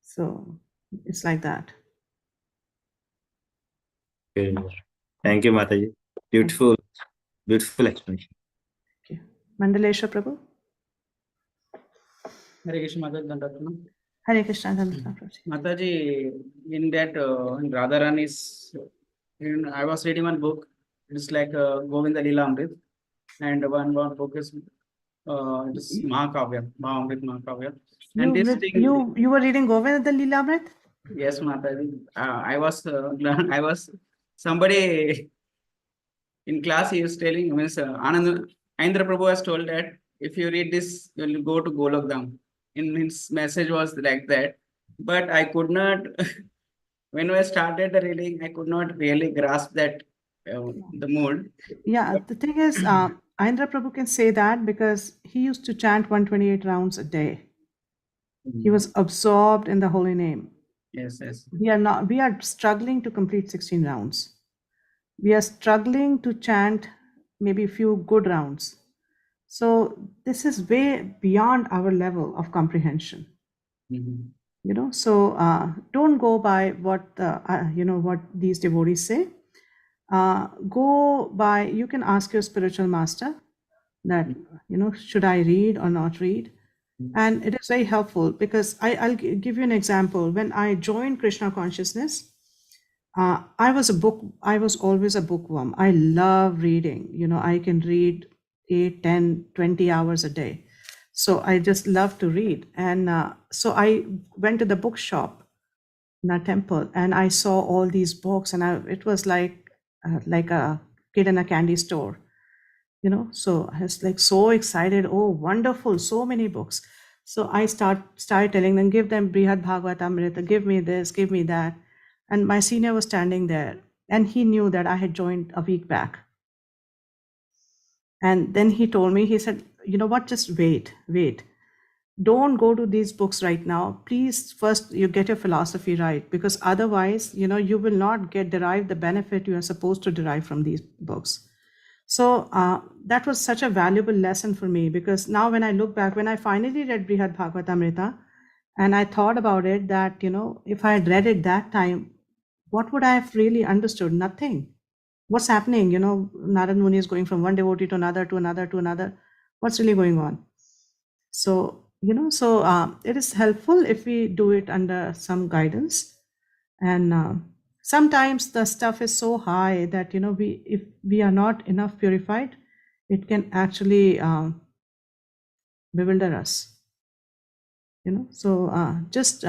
So it's like that. Okay. Thank you, Mataji. Beautiful explanation. Okay. Mandaleshwar Prabhu. Hare Krishna, Mataji. Hare Krishna, Dandana Prabhu. Mataji, in that in Radharani's, I was reading one book. It's like Govinda Lila Amrit, and one book is it's Mahakavya, Mahakavya. And this thing, You were reading Govinda Lilamrit? yes, Mataji. I was somebody in class. He was telling, means Anand Indra Prabhu has told that if you read this, you will go to Golokdam. In his message was like that, but I could not. When I started the reading, I could not really grasp that the mood. Yeah, the thing is, Indra Prabhu can say that because he used to chant 128 rounds a day. He was absorbed in the holy name. Yes. We are struggling to complete 16 rounds. We are struggling to chant maybe a few good rounds. So this is way beyond our level of comprehension. So don't go by what what these devotees say. Go by, you can ask your spiritual master that, should I read or not read? And it is very helpful because I'll give you an example. When I joined Krishna consciousness, I was always a bookworm. I love reading. I can read 8, 10, 20 hours a day. So I just love to read. And so I went to the bookshop in our temple and I saw all these books, and it was like a kid in a candy store. So I was like so excited. Oh, wonderful, so many books. So I started telling them, give them Brihad Bhagavatamrita, give me this, give me that. And my senior was standing there and he knew that I had joined a week back. And then he told me, he said, you know what, just wait. Don't go to these books right now. Please, first you get your philosophy right, because otherwise, you will not derive the benefit you are supposed to derive from these books. So that was such a valuable lesson for me, because now when I look back, when I finally read Brihad Bhagavatamrita, and I thought about it, that, if I had read it that time, what would I have really understood? Nothing. What's happening? Narad Muni is going from one devotee to another, to another, to another. What's really going on? So, it is helpful if we do it under some guidance. And sometimes the stuff is so high that, if we are not enough purified, it can actually bewilder us. So just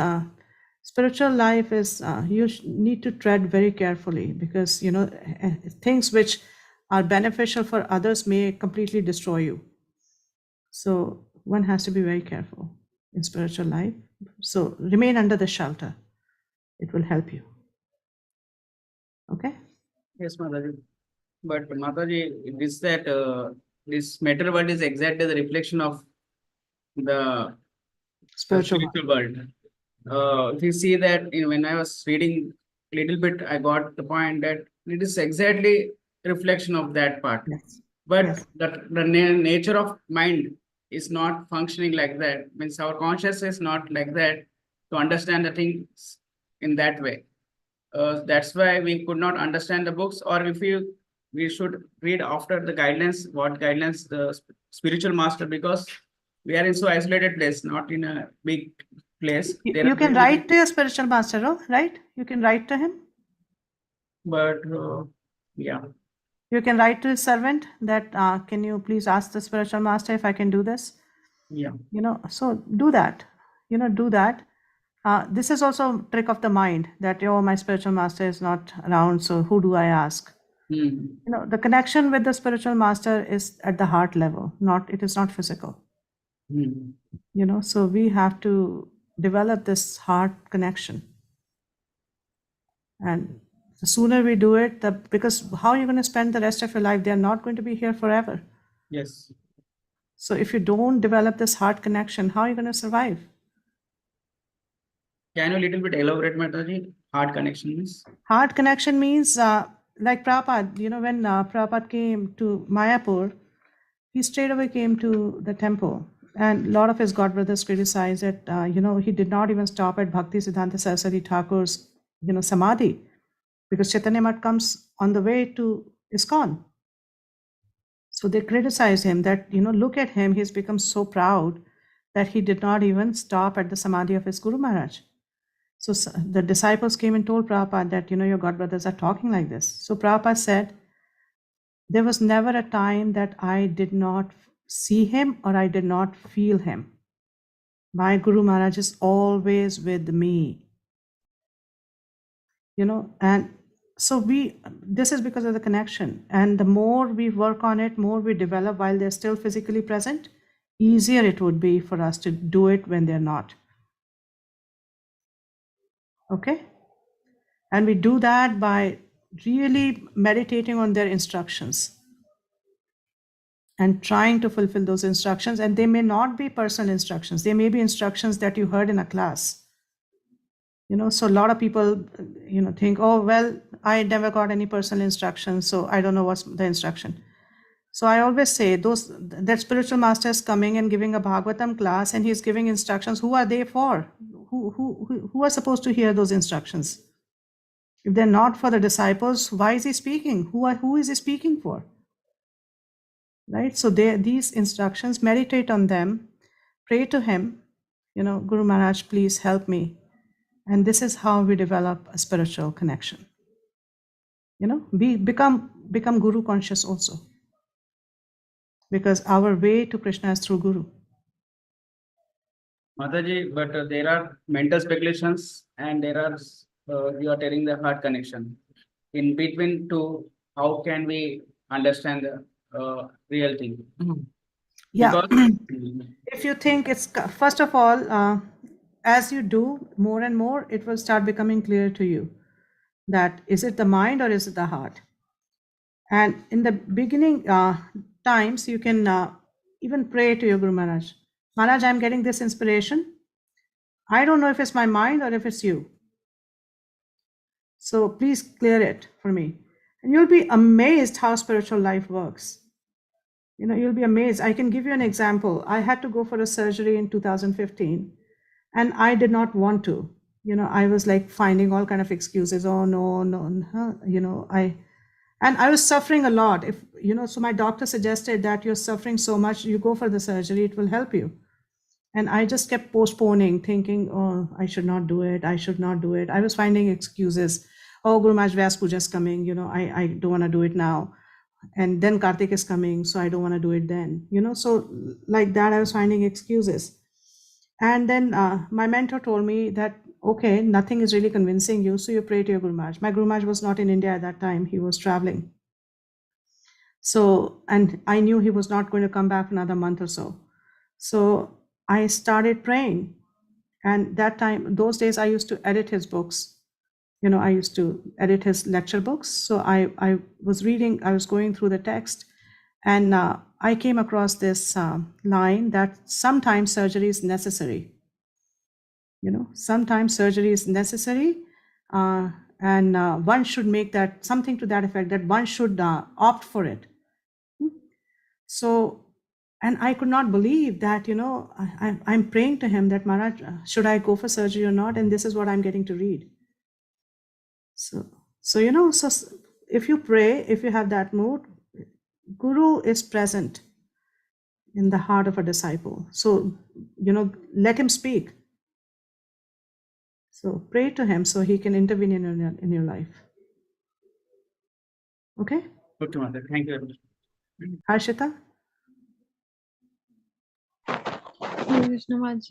spiritual life is, you need to tread very carefully, because, things which are beneficial for others may completely destroy you. So one has to be very careful in spiritual life. So remain under the shelter. It will help you. Okay? Yes, Mataji. But Mataji, it is that this material world is exactly the reflection of the Spiritual. world. If you see that, when I was reading a little bit, I got the point that it is exactly reflection of that part. Yes. But Yes. the nature of mind is not functioning like that. Means our consciousness is not like that to understand the things in that way. That's why we could not understand the books, or if we should read after the guidelines, what guidelines the spiritual master, because we are in so isolated place, not in a big place. You can write to your spiritual master, right? You can write to him. But yeah. You can write to his servant that, can you please ask the spiritual master if I can do this? Yeah. So do that. Do that. This is also a trick of the mind that, my spiritual master is not around, so who do I ask? The connection with the spiritual master is at the heart level, it is not physical. So we have to develop this heart connection. And the sooner we do it, because how are you going to spend the rest of your life? They're not going to be here forever. Yes. So if you don't develop this heart connection, how are you going to survive? Can you a little bit elaborate, Mataji? Heart connection means? Heart connection means, like Prabhupada, when Prabhupada came to Mayapur, he straight away came to the temple. And a lot of his godbrothers criticized that, he did not even stop at Bhakti Siddhanta Saraswati Thakur's, Samadhi, because Chaitanya Math comes on the way to ISKCON. So they criticized him that, look at him, he's become so proud that he did not even stop at the Samadhi of his Guru Maharaj. So the disciples came and told Prabhupada that, your godbrothers are talking like this. So Prabhupada said, there was never a time that I did not see him or I did not feel him. My Guru Maharaj is always with me. And so this is because of the connection. And the more we work on it, more we develop while they're still physically present, easier it would be for us to do it when they're not. Okay? And we do that by really meditating on their instructions and trying to fulfill those instructions. And they may not be personal instructions. They may be instructions that you heard in a class. So a lot of people, think, oh, well, I never got any personal instructions, so I don't know what's the instruction. So I always say that spiritual master is coming and giving a Bhagavatam class and he's giving instructions. Who are they for? Who are supposed to hear those instructions? If they're not for the disciples, why is he speaking? Who is he speaking for? Right? So these instructions, meditate on them, pray to him, Guru Maharaj, please help me. And this is how we develop a spiritual connection. We become Guru conscious also, because our way to Krishna is through Guru. Mataji, but there are mental speculations and there are, you are telling the heart connection. In between two, how can we understand the real thing? Yeah. Because If you think it's, first of all, as you do more and more, it will start becoming clear to you that is it the mind or is it the heart? And in the beginning times, you can even pray to your Guru Maharaj. Maharaj, I'm getting this inspiration. I don't know if it's my mind or if it's you. So please clear it for me. And you'll be amazed how spiritual life works. You'll be amazed. I can give you an example. I had to go for a surgery in 2015 and I did not want to. I was like finding all kind of excuses. Oh, no. I was suffering a lot. So my doctor suggested that you're suffering so much, you go for the surgery, it will help you. And I just kept postponing, thinking, oh, I should not do it. I should not do it. I was finding excuses. Oh, Guru Maharaj Vyas Puja is coming. I don't want to do it now. And then Kartik is coming, so I don't want to do it then. So like that, I was finding excuses. And then my mentor told me that, okay, nothing is really convincing you, so you pray to your Guru Maharaj. My Guru Maharaj was not in India at that time. He was traveling. So, and I knew he was not going to come back for another month or so. So I started praying. And that time, those days, I used to edit his books. I used to edit his lecture books. So I was reading, I was going through the text, and I came across this line that sometimes surgery is necessary. Sometimes surgery is necessary, and one should make that something to that effect, that one should opt for it. So, and I could not believe that, I'm praying to him that, Maharaj, should I go for surgery or not? And this is what I'm getting to read. So if you pray, if you have that mood, Guru is present in the heart of a disciple. So, let him speak. So pray to him so he can intervene in your life. Okay? okay, Mother. Thank you very much. Harshita? Hare Krishna Maharaj.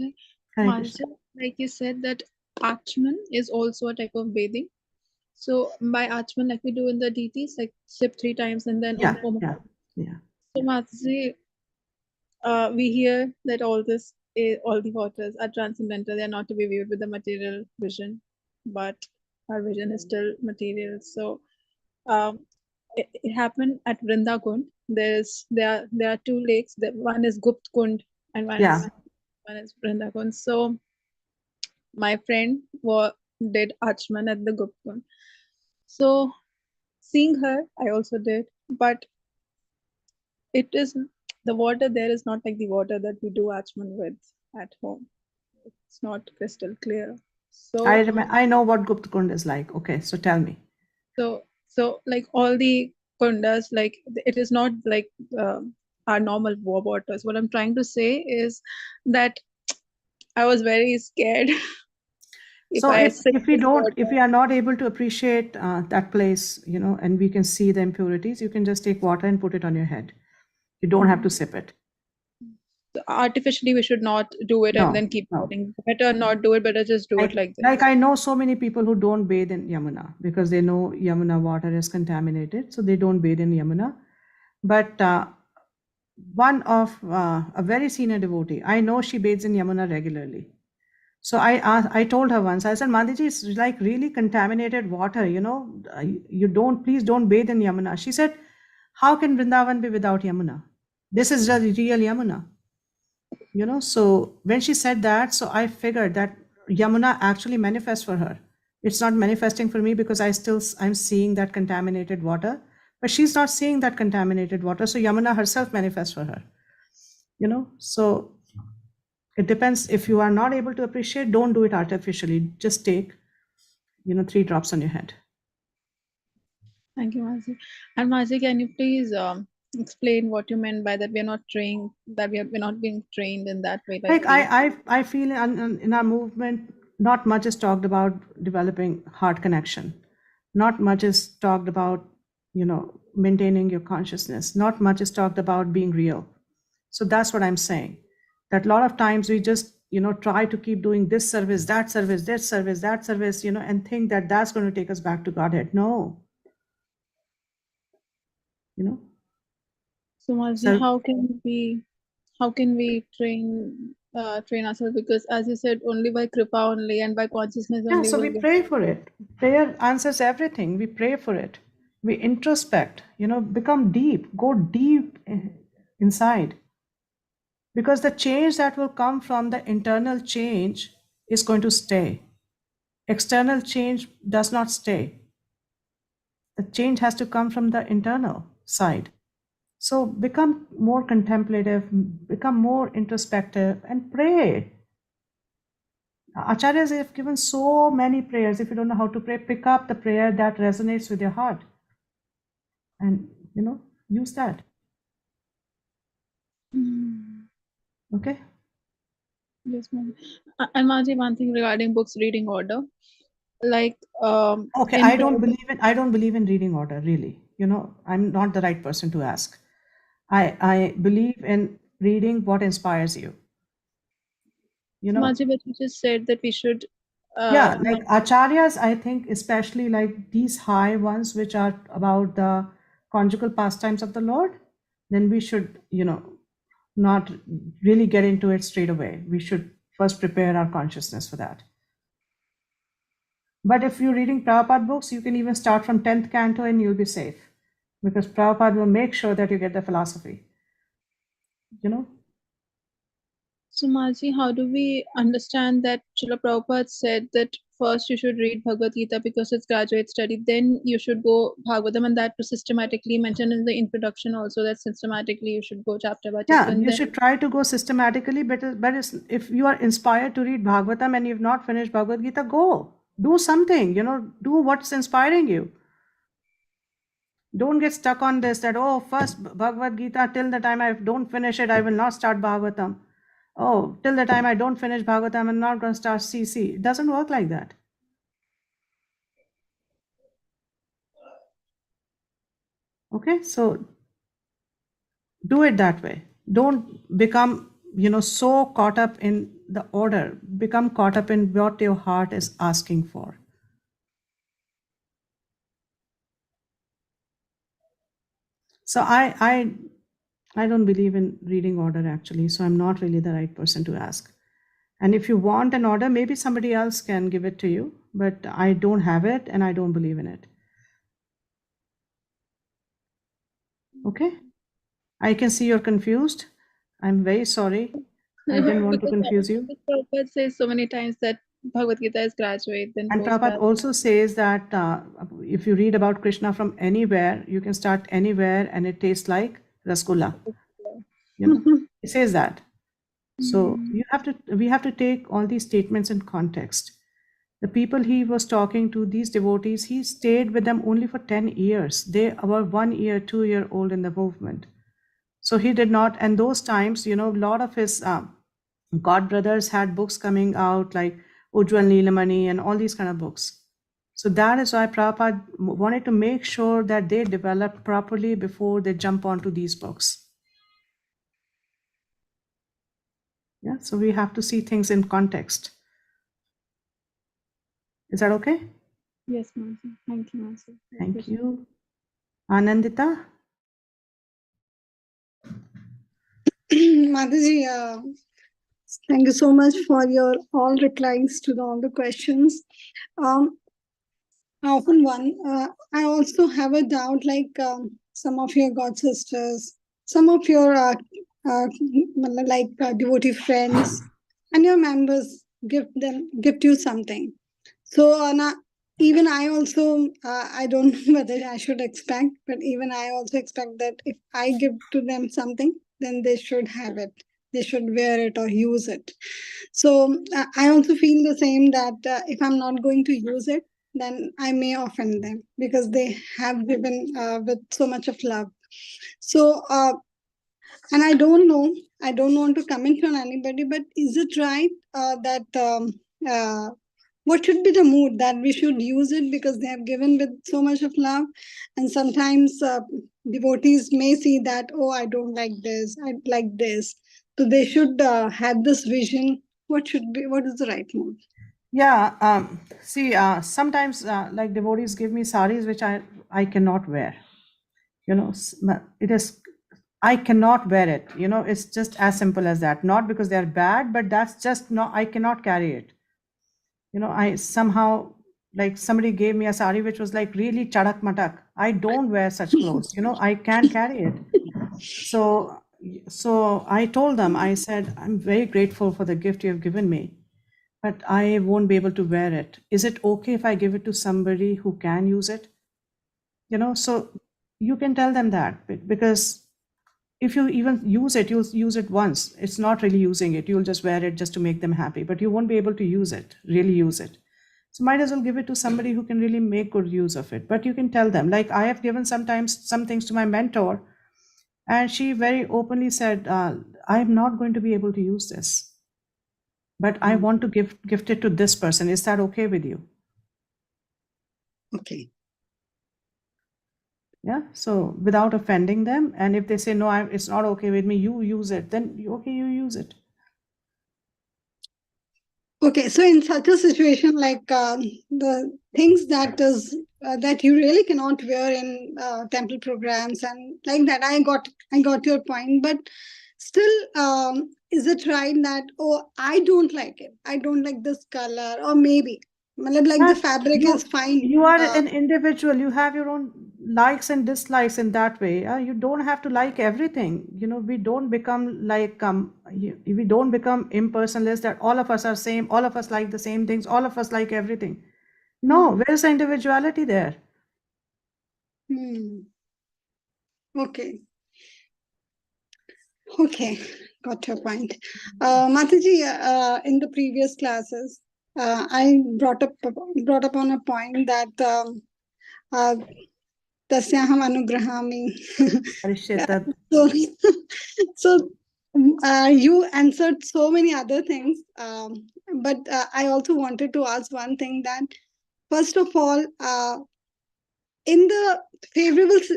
Hare Maharaj, Krishna. like you said that Achman is also a type of bathing. So by Achman, like we do in the DTs, like sip 3 times and then Yeah. So Maharaj, we hear that all the waters are transcendental. They are not to be viewed with the material vision, but our vision is still material. So it happened at Vrinda Kund. There are 2 lakes. One is Gupt Kund and one is Vrinda Kund. So my friend did Achman at the Gupt Kund. So seeing her, I also did, but it is the water there is not like the water that we do Achman with at home. It's not crystal clear. So I know what Gupta Kund is like. Okay, so tell me. So like all the kundas, like it is not like our normal waters. What I'm trying to say is that I was very scared. If we are not able to appreciate that place, and we can see the impurities, you can just take water and put it on your head. You don't have to sip it. Artificially, we should not do it and then keep putting. Better not do it, better just do it like this. Like I know so many people who don't bathe in Yamuna because they know Yamuna water is contaminated, so they don't bathe in Yamuna. But one of a very senior devotee, I know she bathes in Yamuna regularly. So I told her once, I said, Madhiji, it's like really contaminated water, please don't bathe in Yamuna. She said, how can Vrindavan be without Yamuna? This is the real Yamuna. So when she said that, so I figured that Yamuna actually manifests for her. It's not manifesting for me because I'm seeing that contaminated water, but she's not seeing that contaminated water. So Yamuna herself manifests for her, so it depends. If you are not able to appreciate, don't do it artificially. Just take, 3 drops on your head. Thank you, Mazi. And Mazi, can you please explain what you meant by that we're not trained, that we're not being trained in that way? Like I feel in our movement, not much is talked about developing heart connection. Not much is talked about, maintaining your consciousness. Not much is talked about being real. So that's what I'm saying. That a lot of times we just, try to keep doing this service, that service, that service, that service, and think that that's going to take us back to Godhead. No. So Maji, So- how can we train ourselves? Because as you said, only by kripa only and by consciousness Yeah, only so will we pray for it. Prayer answers everything. We pray for it. We introspect, become deep, go deep inside. Because the change that will come from the internal change is going to stay. External change does not stay. The change has to come from the internal side. So become more contemplative, become more introspective, and pray. Acharyas have given so many prayers. If you don't know how to pray, pick up the prayer that resonates with your heart and, use that. Okay? Yes, ma'am. And Maji, one thing regarding books reading order, like Okay, I don't believe in reading order, really. I'm not the right person to ask. I believe in reading what inspires you. Maji, but you just said that we should. Yeah, like acharyas, I think, especially like these high ones, which are about the conjugal pastimes of the Lord, then we should, not really get into it straight away. We should first prepare our consciousness for that. But if you're reading Prabhupada books, you can even start from 10th canto and you'll be safe, because Prabhupada will make sure that you get the philosophy. So Maji, how do we understand that Srila Prabhupada said that first you should read Bhagavad Gita because it's graduate study, then you should go Bhagavatam, and that was systematically mentioned in the introduction also, that systematically you should go chapter by chapter. Yeah, and you then should try to go systematically, but if you are inspired to read Bhagavatam and you've not finished Bhagavad Gita, go. Do something, do what's inspiring you. Don't get stuck on this that, oh, first Bhagavad Gita, till the time I don't finish it, I will not start Bhagavatam. Oh, till the time I don't finish Bhagavatam, I'm not going to start CC. It doesn't work like that. Okay, so do it that way. Don't become, so caught up in the order. Become caught up in what your heart is asking for. So I don't believe in reading order actually, so I'm not really the right person to ask. And if you want an order, maybe somebody else can give it to you, but I don't have it and I don't believe in it. Okay? I can see you're confused. I'm very sorry. I didn't want to confuse you. Prabhupada says so many times that Bhagavad Gita is graduate, then And Prabhupada also says that if you read about Krishna from anywhere, you can start anywhere and it tastes like rasgulla. It says that. So we have to take all these statements in context. The people he was talking to, these devotees, he stayed with them only for 10 years. They were 1 year, 2 year old in the movement. So he did not, and those times, a lot of his god brothers had books coming out like Ujjwal Neelamani and all these kind of books. So that is why Prabhupada wanted to make sure that they develop properly before they jump onto these books. Yeah, so we have to see things in context. Is that okay? Yes, ma'am. Thank you, ma'am. Thank you. Anandita? Mataji, thank you so much for your all replies to all the questions. I also have a doubt, like some of your god sisters, some of your devotee friends, and your members gift you something. So even I also I don't know whether I should expect, but even I also expect that if I give to them something, then they should have it. They should wear it or use it. So I also feel the same, that if I'm not going to use it, then I may offend them because they have given with so much of love. So, and I don't know, I don't want to comment on anybody, but is it right that what should be the mood that we should use it because they have given with so much of love? And sometimes devotees may see that, oh, I don't like this, I like this. So they should have this vision. What is the right mood? Yeah, see, sometimes like devotees give me saris which I cannot wear. You know, it is, I cannot wear it. You know, it's just as simple as that. Not because they're bad, but that's just not, I cannot carry it. You know, I somehow, like somebody gave me a sari which was like really chadak matak. I don't wear such clothes. You know, I can't carry it. So I told them, I said, I'm very grateful for the gift you have given me, but I won't be able to wear it. Is it okay if I give it to somebody who can use it? You know, so you can tell them that, because if you even use it, you'll use it once. It's not really using it. You'll just wear it just to make them happy, but you won't be able to use it, really use it. So might as well give it to somebody who can really make good use of it. But you can tell them, like I have given sometimes some things to my mentor, and she very openly said, I'm not going to be able to use this, but I want to gift it to this person. Is that okay with you? Okay. Yeah. So without offending them, and if they say no, it's not okay with me, you use it, then okay, you use it. Okay, so in such a situation, like the things that is that you really cannot wear in temple programs and like that, I got your point, but still, is it right that, oh, I don't like it, I don't like this color, or maybe like the fabric is fine. You are an individual. You have your own likes and dislikes in that way. You don't have to like everything. You know, we don't become like we don't become impersonalists that all of us are same, all of us like the same things, all of us like everything. No, where's the individuality there? Okay. Okay, got your point. Mataji, in the previous classes, I brought up on a point that tasyaham anugrahami. So you answered so many other things, but I also wanted to ask one thing, that first of all, in the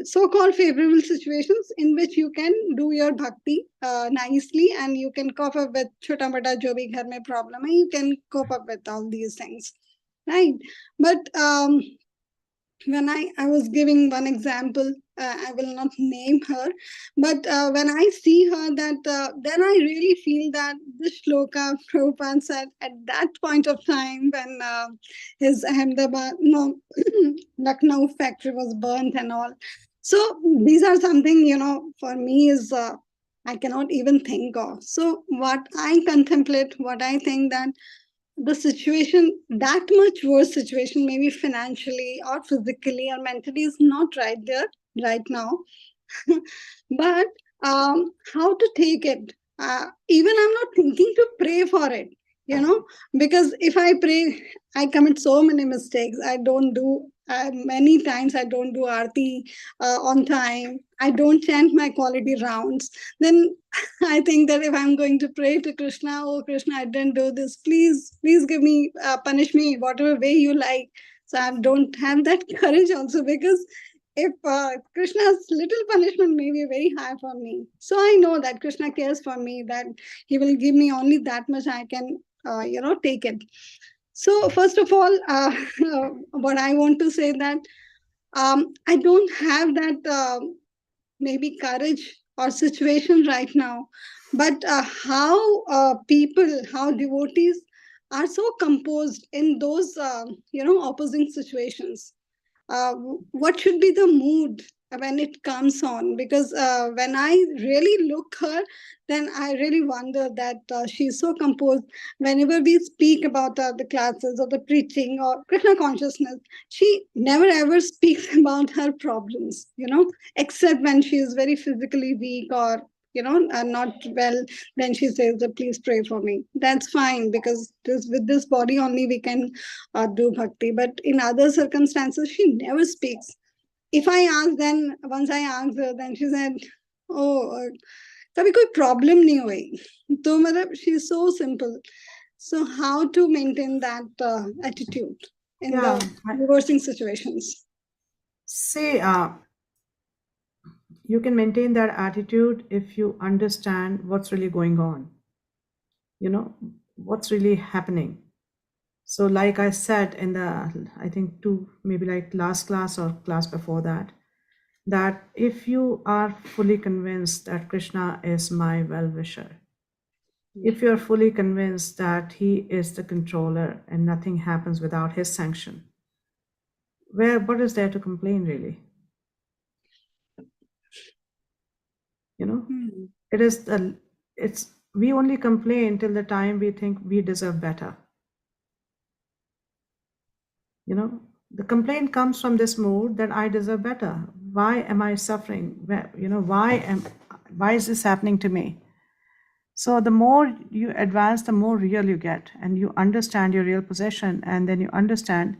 so-called favorable situations in which you can do your bhakti nicely, and you can cope up with chota mota jo bhi ghar mein problem hai, you can cope up with all these things, right? But when I was giving one example, I will not name her, but when I see her, that then I really feel that this shloka Prabhupada said at that point of time when his Ahmedabad, no, Lucknow factory was burnt and all. So these are something, for me is I cannot even think of. So what I contemplate, what I think, that the situation, that much worse situation, maybe financially or physically or mentally, is not right there right now. But how to take it? Even I'm not thinking to pray for it, because if I pray, I commit so many mistakes. I don't do, many times I don't do aarti on time. I don't chant my quality rounds. Then I think that if I'm going to pray to Krishna, oh Krishna, I didn't do this, please give me, punish me whatever way you like. So I don't have that courage also, because if Krishna's little punishment may be very high for me, so I know that Krishna cares for me, that he will give me only that much I can take it. So first of all, what I want to say, that I don't have that maybe courage or situation right now, but how how devotees are so composed in those opposing situations. What should be the mood when it comes on? Because when I really look her, then I really wonder that she's so composed. Whenever we speak about the classes or the preaching or Krishna consciousness, she never ever speaks about her problems, except when she is very physically weak or not well. Then she says that please pray for me. That's fine, because with this body only we can do bhakti. But in other circumstances, she never speaks. If I ask, then once I asked her, then she said, oh, कभी कोई problem नहीं हुई. तो मतलब she is so simple. So how to maintain that attitude in Yeah, the reversing situations? see, you can maintain that attitude if you understand what's really going on, what's really happening. So, like I said in the, I think maybe like last class or class before that, that if you are fully convinced that Krishna is my well-wisher, if you're fully convinced that he is the controller and nothing happens without his sanction, what is there to complain really? We only complain till the time we think we deserve better. The complaint comes from this mood that I deserve better. Why am I suffering? Why is this happening to me? So the more you advance, the more real you get, and you understand your real position, and then you understand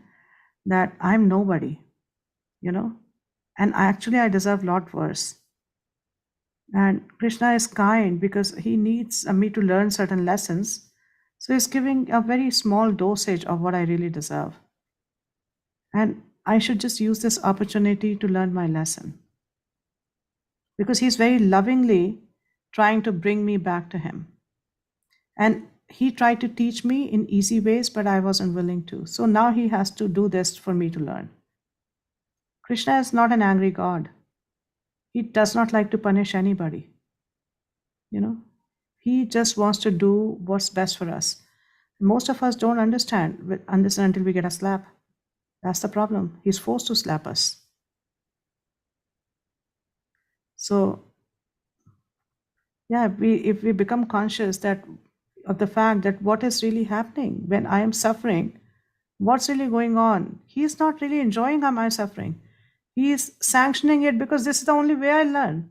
that I'm nobody, and I deserve a lot worse. And Krishna is kind because he needs me to learn certain lessons. So he's giving a very small dosage of what I really deserve. And I should just use this opportunity to learn my lesson. Because he's very lovingly trying to bring me back to him. And he tried to teach me in easy ways, but I wasn't willing to. So now he has to do this for me to learn. Krishna is not an angry God. He does not like to punish anybody. He just wants to do what's best for us. Most of us don't understand until we get a slap. That's the problem. He's forced to slap us. So, yeah, if we become conscious of the fact that what is really happening when I am suffering, what's really going on? He's not really enjoying my suffering. He is sanctioning it because this is the only way I learn.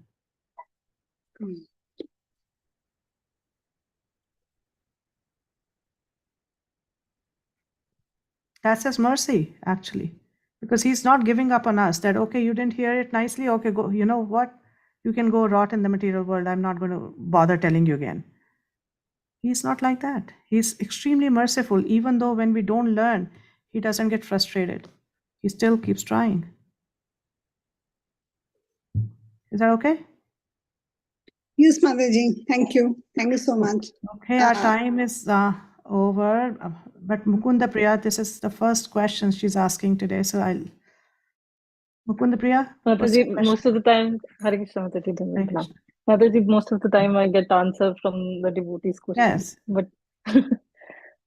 That's his mercy, actually, because he's not giving up on us that, okay, you didn't hear it nicely. Okay, go, you know what? You can go rot in the material world. I'm not going to bother telling you again. He's not like that. He's extremely merciful. Even though when we don't learn, he doesn't get frustrated. He still keeps trying. Is that okay? Yes, Mataji. Thank you. Thank you so much. Okay, our time is over. But Mukunda Priya, this is the first question she's asking today. So Mukunda Priya? Mataji, most of the time, Hare Krishna, Mataji. Mataji, most of the time I get answer from the devotees' questions. Yes. But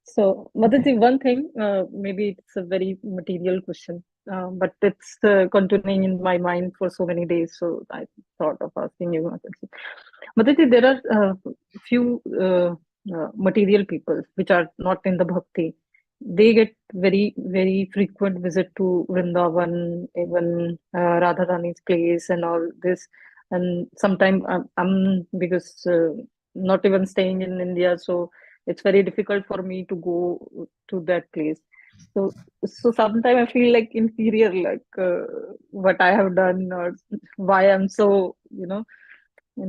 so, Mataji, one thing, maybe it's a very material question, but it's continuing in my mind for so many days. So I thought of asking you, Mataji. Mataji, there are few material people which are not in the bhakti. They get very, very frequent visit to Vrindavan, even Radharani's place and all this. And sometimes I'm because not even staying in India, so it's very difficult for me to go to that place. So sometimes I feel like inferior, like what I have done or why I'm so,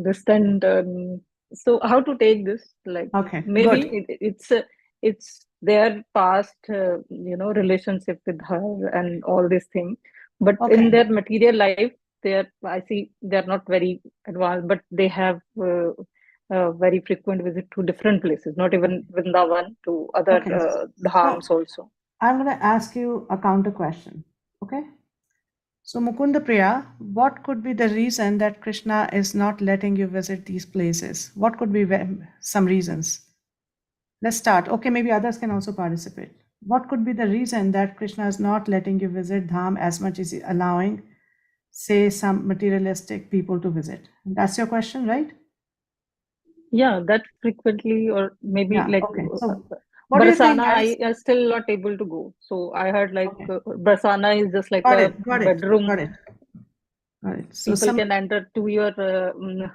distant. So how to take this? Like, okay, maybe it's their past, relationship with her and all these things. But in their material life, I see they're not very advanced, but they have very frequent visit to different places, not even Vrindavan, to other dhams also. I'm going to ask you a counter question. Okay. So Mukunda Priya, what could be the reason that Krishna is not letting you visit these places? What could be some reasons? Let's start. Okay, maybe others can also participate. What could be the reason that Krishna is not letting you visit Dham as much as allowing, say, some materialistic people to visit? That's your question, right? Yeah, that frequently, or maybe like So what do you think? I am still not able to go. So I heard like Barsana is just like a bedroom. Got it. So people can enter to your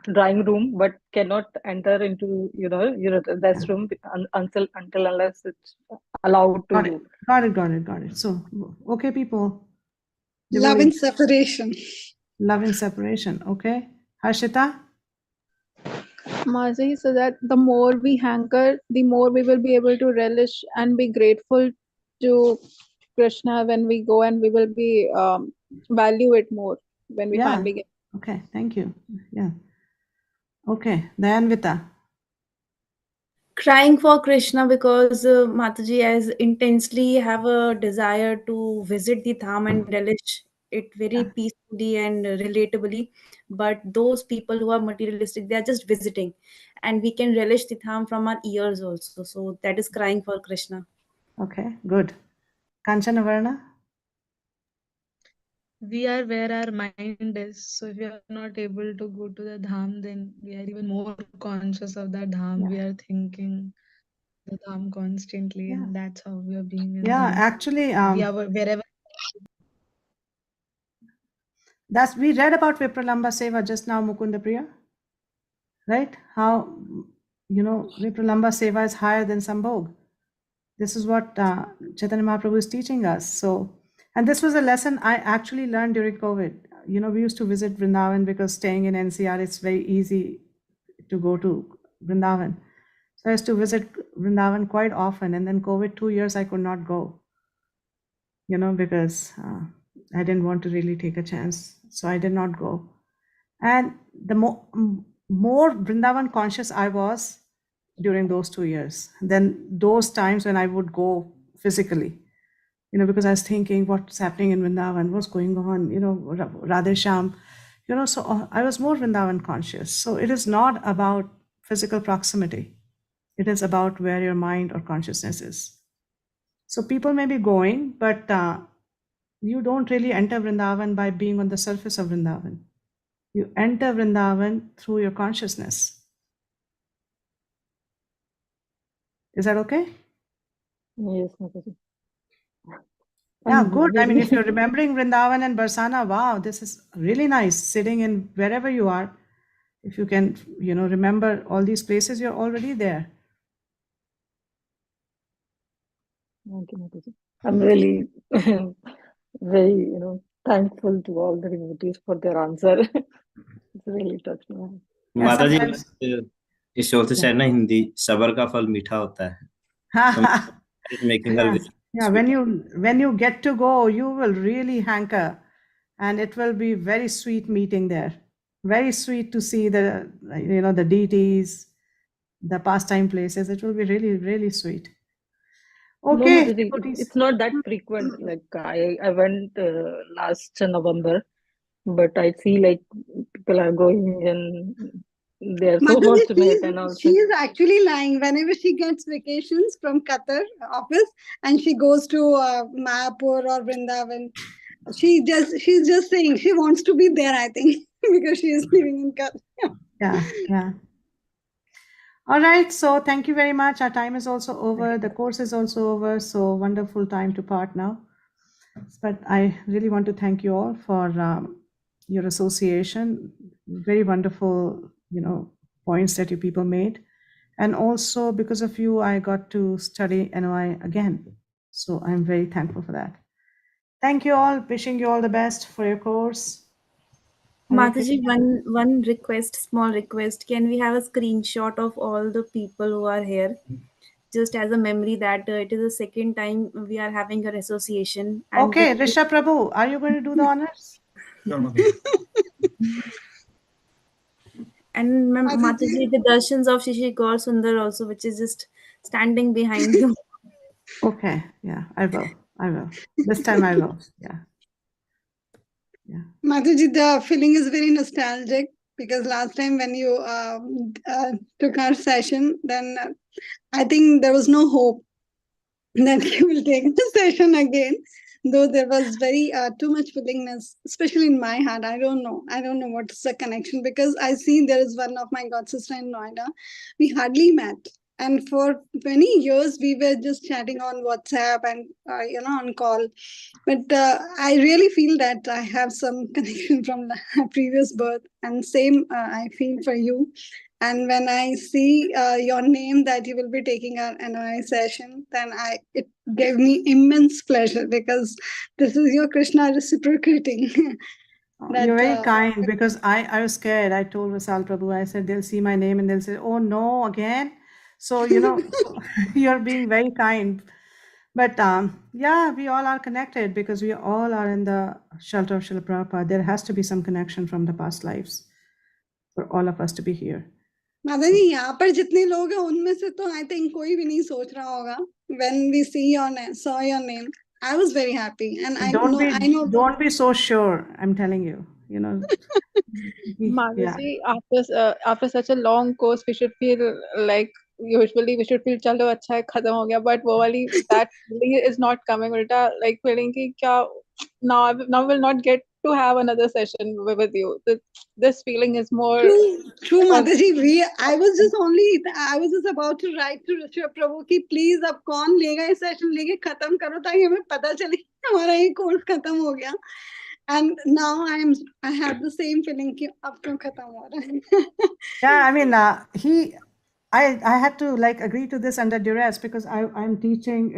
drawing room, but cannot enter into your guest room until unless it's allowed to do. Got it. So okay, people. Love in separation. Love in separation. Okay, Harshita. Mazi, so that the more we hanker, the more we will be able to relish and be grateful to Krishna when we go, and we will be value it more when we Yeah. finally get. Okay, thank you. Yeah. Okay, Dayanvita. Crying for Krishna because Mataji has intensely have a desire to visit the Dham and relish it very Yeah. peacefully and relatably. But those people who are materialistic, they are just visiting, and we can relish the Dham from our ears also. So that is crying for Krishna. Okay, good. Kanchanavarna. We are where our mind is. So if we are not able to go to the dham, then we are even more conscious of that dham. Yeah. We are thinking the dham constantly, Yeah. and that's how we are being in Yeah, dham. actually, We are wherever. we read about Vipralamba Seva just now, Mukunda Priya, right? How, Vipralamba Seva is higher than Sambhog. This is what Chaitanya Mahaprabhu is teaching us. So, and this was a lesson I actually learned during COVID. We used to visit Vrindavan because staying in NCR, it's very easy to go to Vrindavan. So I used to visit Vrindavan quite often. And then COVID, 2 years, I could not go, because I didn't want to really take a chance. So I did not go. And the more Vrindavan conscious I was during those 2 years than those times when I would go physically, because I was thinking what's happening in Vrindavan, what's going on, Radhe Shyam, so I was more Vrindavan conscious. So it is not about physical proximity. It is about where your mind or consciousness is. So people may be going, but you don't really enter Vrindavan by being on the surface of Vrindavan. You enter Vrindavan through your consciousness. Is that okay? Yes, Mataji. Yeah, I'm good. I mean, if very you're remembering Vrindavan and Barsana, wow, this is really nice. Sitting in wherever you are, if you can, remember all these places, you're already there. Thank you, Mataji. I'm really very, thankful to all the devotees for their answer. It's really touched me. Yeah, माता जी sometimes. इस ओर से शायद ना हिंदी सबर का फल मीठा होता है So making her Yeah, very yeah. sweet. When you get to go, you will really hanker, and it will be very sweet meeting there. Very sweet to see the deities, the pastime places. It will be really, really sweet. No, Okay, Mataji, devotees. it's not that frequent. Like I went last November, but I see like people are going and they are so Mataji, fortunate and also. she is actually lying. Whenever she gets vacations from Qatar office and she goes to Mayapur or Vrindavan, she's just saying she wants to be there, I think, because she is living in Qatar. Yeah. All right. So thank you very much. Our time is also over. The course is also over. So wonderful time to part now. But I really want to thank you all for your association. Very wonderful, points that you people made. And also because of you, I got to study NOI again. So I'm very thankful for that. Thank you all. Wishing you all the best for your course. Mataji, one request, small request. Can we have a screenshot of all the people who are here? Just as a memory that it is the second time we are having an association. And Okay, Rishabh Prabhu, are you going to do the honors? And Mataji, the darshans of Shishi Gaur Sundar also, which is just standing behind you. Okay, yeah, I will. This time I will. Yeah. Mataji, the feeling is very nostalgic because last time when you took our session, then I think there was no hope that you will take the session again. Though there was very too much willingness, especially in my heart. I don't know what's the connection, because I see there is one of my god sister in Noida. We hardly met, and for many years we were just chatting on WhatsApp and on call. But I really feel that I have some connection from the previous birth, and same I feel for you. And when I see your name that you will be taking an NOI session, then it gave me immense pleasure, because this is your Krishna reciprocating. You're very that kind, because I was scared. I told Vasal Prabhu, I said, they'll see my name and they'll say, oh no, again. So, so you're being very kind. But yeah, we all are connected because we all are in the shelter of Srila Prabhupada. There has to be some connection from the past lives for all of us to be here. माता जी यहाँ पर जितने लोग हैं उनमें से तो I think कोई भी नहीं सोच रहा होगा. When we saw your name, I was very happy, and I know. Don't be so sure. I'm telling you. Yeah. Mataji, after such a long course, we should feel like usually we should feel चलो अच्छा है खत्म हो गया, but वो वाली that feeling is not coming. उल्टा like feeling कि क्या now we'll not get to have another session with you. This feeling is more. True, Mataji. I was just about to write to Rishabh Prabhu कि please अब कौन लेगा इस session लेके खत्म करो ताकि हमें पता चले कि हमारा ये course खत्म हो गया. And now I have the same feeling कि अब क्यों खत्म हो रहा है. Yeah, I mean, I had to like agree to this under duress because I'm teaching,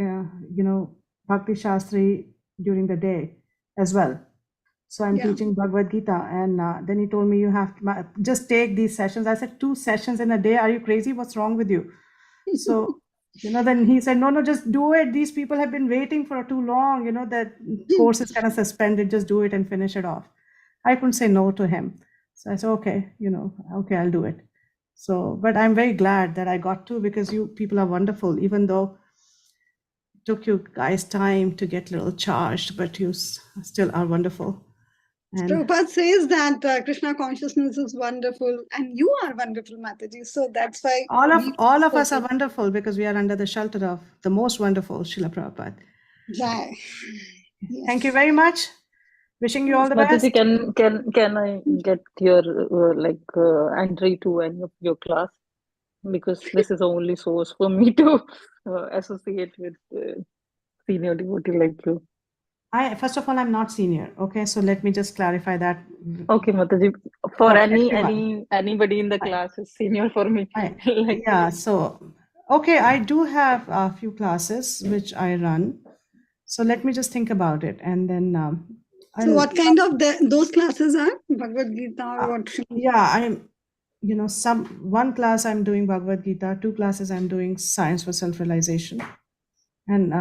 Bhakti Sastri during the day as well. So I'm teaching Bhagavad Gita, and then he told me you have to just take these sessions. I said 2 sessions in a day. Are you crazy? What's wrong with you? So, then he said, no, just do it. These people have been waiting for too long. That course is kind of suspended. Just do it and finish it off. I couldn't say no to him. So I said, okay, okay, I'll do it. So, but I'm very glad that I got to, because you people are wonderful, even though it took you guys time to get a little charged, but you still are wonderful. And Prabhupada says that Krishna consciousness is wonderful, and you are wonderful, Mataji. So that's why all of us are wonderful because we are under the shelter of the most wonderful Srila Prabhupada. Jai. Yes. Thank you very much. Wishing you all the best. Mataji, can I get your entry to any of your class? Because this is the only source for me to associate with senior devotee like you. First of all, I'm not senior. Okay, so let me just clarify that. Okay, Mataji. For anybody in the class is senior for me. Yeah. So, okay, I do have a few classes which I run. So let me just think about it, and then. So what kind of those classes are? Bhagavad Gita or what? Yeah, I'm. One class I'm doing Bhagavad Gita, 2 classes I'm doing Science for Self-Realization, and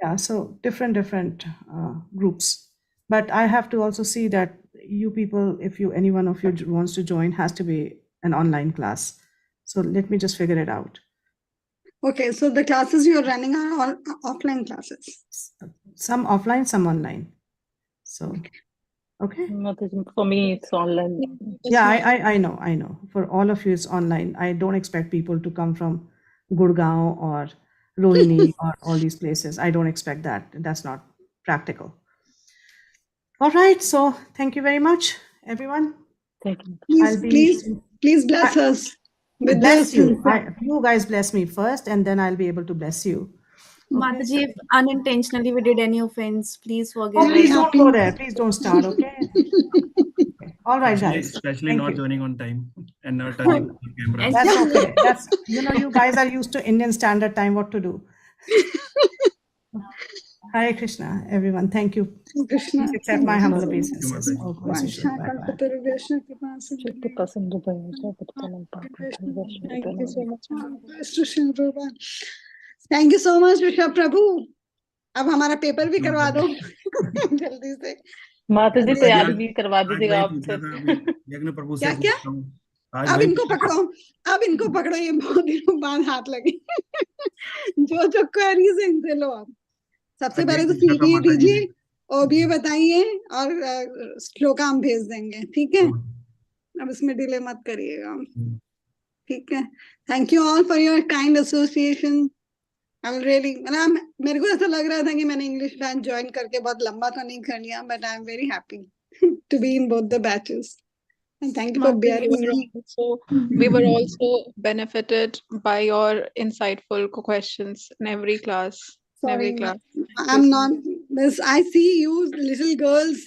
yeah, so different groups. But I have to also see that you people, if any one of you wants to join, has to be an online class. So let me just figure it out. Okay, so the classes you're running are all offline classes. Some offline, some online. So, okay. For me, it's online. Yeah, I know. For all of you, it's online. I don't expect people to come from Gurgaon or Rohini or all these places. I don't expect that. That's not practical. All right. So thank you very much, everyone. Thank you. Please bless us. Bless you. You guys bless me first, and then I'll be able to bless you. Okay. Mataji, if unintentionally we did any offense, please forgive us. Please don't go there. Please don't start, okay? Okay. All right, guys. Especially not joining on time and not turning on camera. That's okay. That's you guys are used to Indian Standard Time. What to do? Hare Krishna, everyone. Thank you. Krishna. Please accept my humble obeisances. Thank you so much, Rishabh Prabhu. अब हमारा paper भी करवा दो जल्दी से. माता जी तैयारी भी करवा दीजिएगा आप. क्या? अब इनको पकड़ो ये बहुत दिनों बाद हाथ लगे. जो क्वेरीज है इनसे लो आप. सबसे पहले तो सीरिए दीजिए और ये बताइए और श्लोका हम भेज देंगे. ठीक है, अब इसमें डिले मत करिएगा. ठीक है. Thank you all for your kind association. मेरे को ऐसा लग रहा था कि मैंने इंग्लिश बैच ज्वाइन करके बहुत लंबा तो नहीं कर लिया, but I am very happy to be in both the batches. And thank you for bearing with me. So we were also benefited by your insightful questions in every class. Sorry, I'm not. I see you little girls,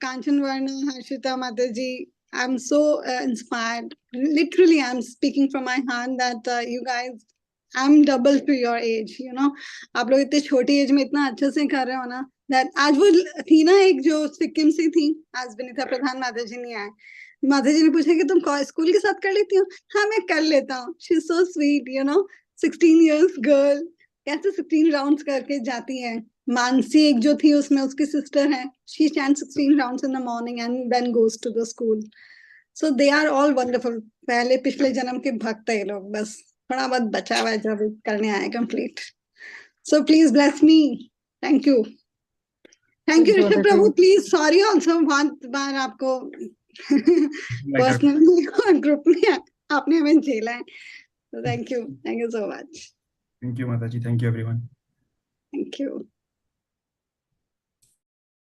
Kanchan Varna, Harshita Mataji. I'm so inspired. Literally, I'm speaking from my heart that you guys I'm double to your age, you know. आप लोग इतने छोटी as में इतना अच्छे से कर रहे हो ना, that आज वो थी ना एक जो सिक्किम से थी, आज विनीता प्रधान माता जी नहीं आए, माता जी ने पूछा कि तुम स्कूल के साथ कर लेती हो? हाँ मैं कर लेता हूँ. She is so sweet, you know. 16 years girl कैसे 16 राउंड्स करके जाती है. मानसी एक जो थी उसमें उसकी सिस्टर है, she stands 16 rounds in the morning and then goes to the school. So they are all wonderful. पहले पिछले जन्म के भक्त है ये लोग, बस थोड़ा बहुत बचा हुआ है जब करने आए complete. So please bless me. Thank you. Thank you Rishabh Prabhu. Please sorry also बहुत बार आपको पर्सनली और ग्रुप में आपने हमें झेला है. Thank you so much. Thank you, Mataji. Thank you, everyone. Thank you.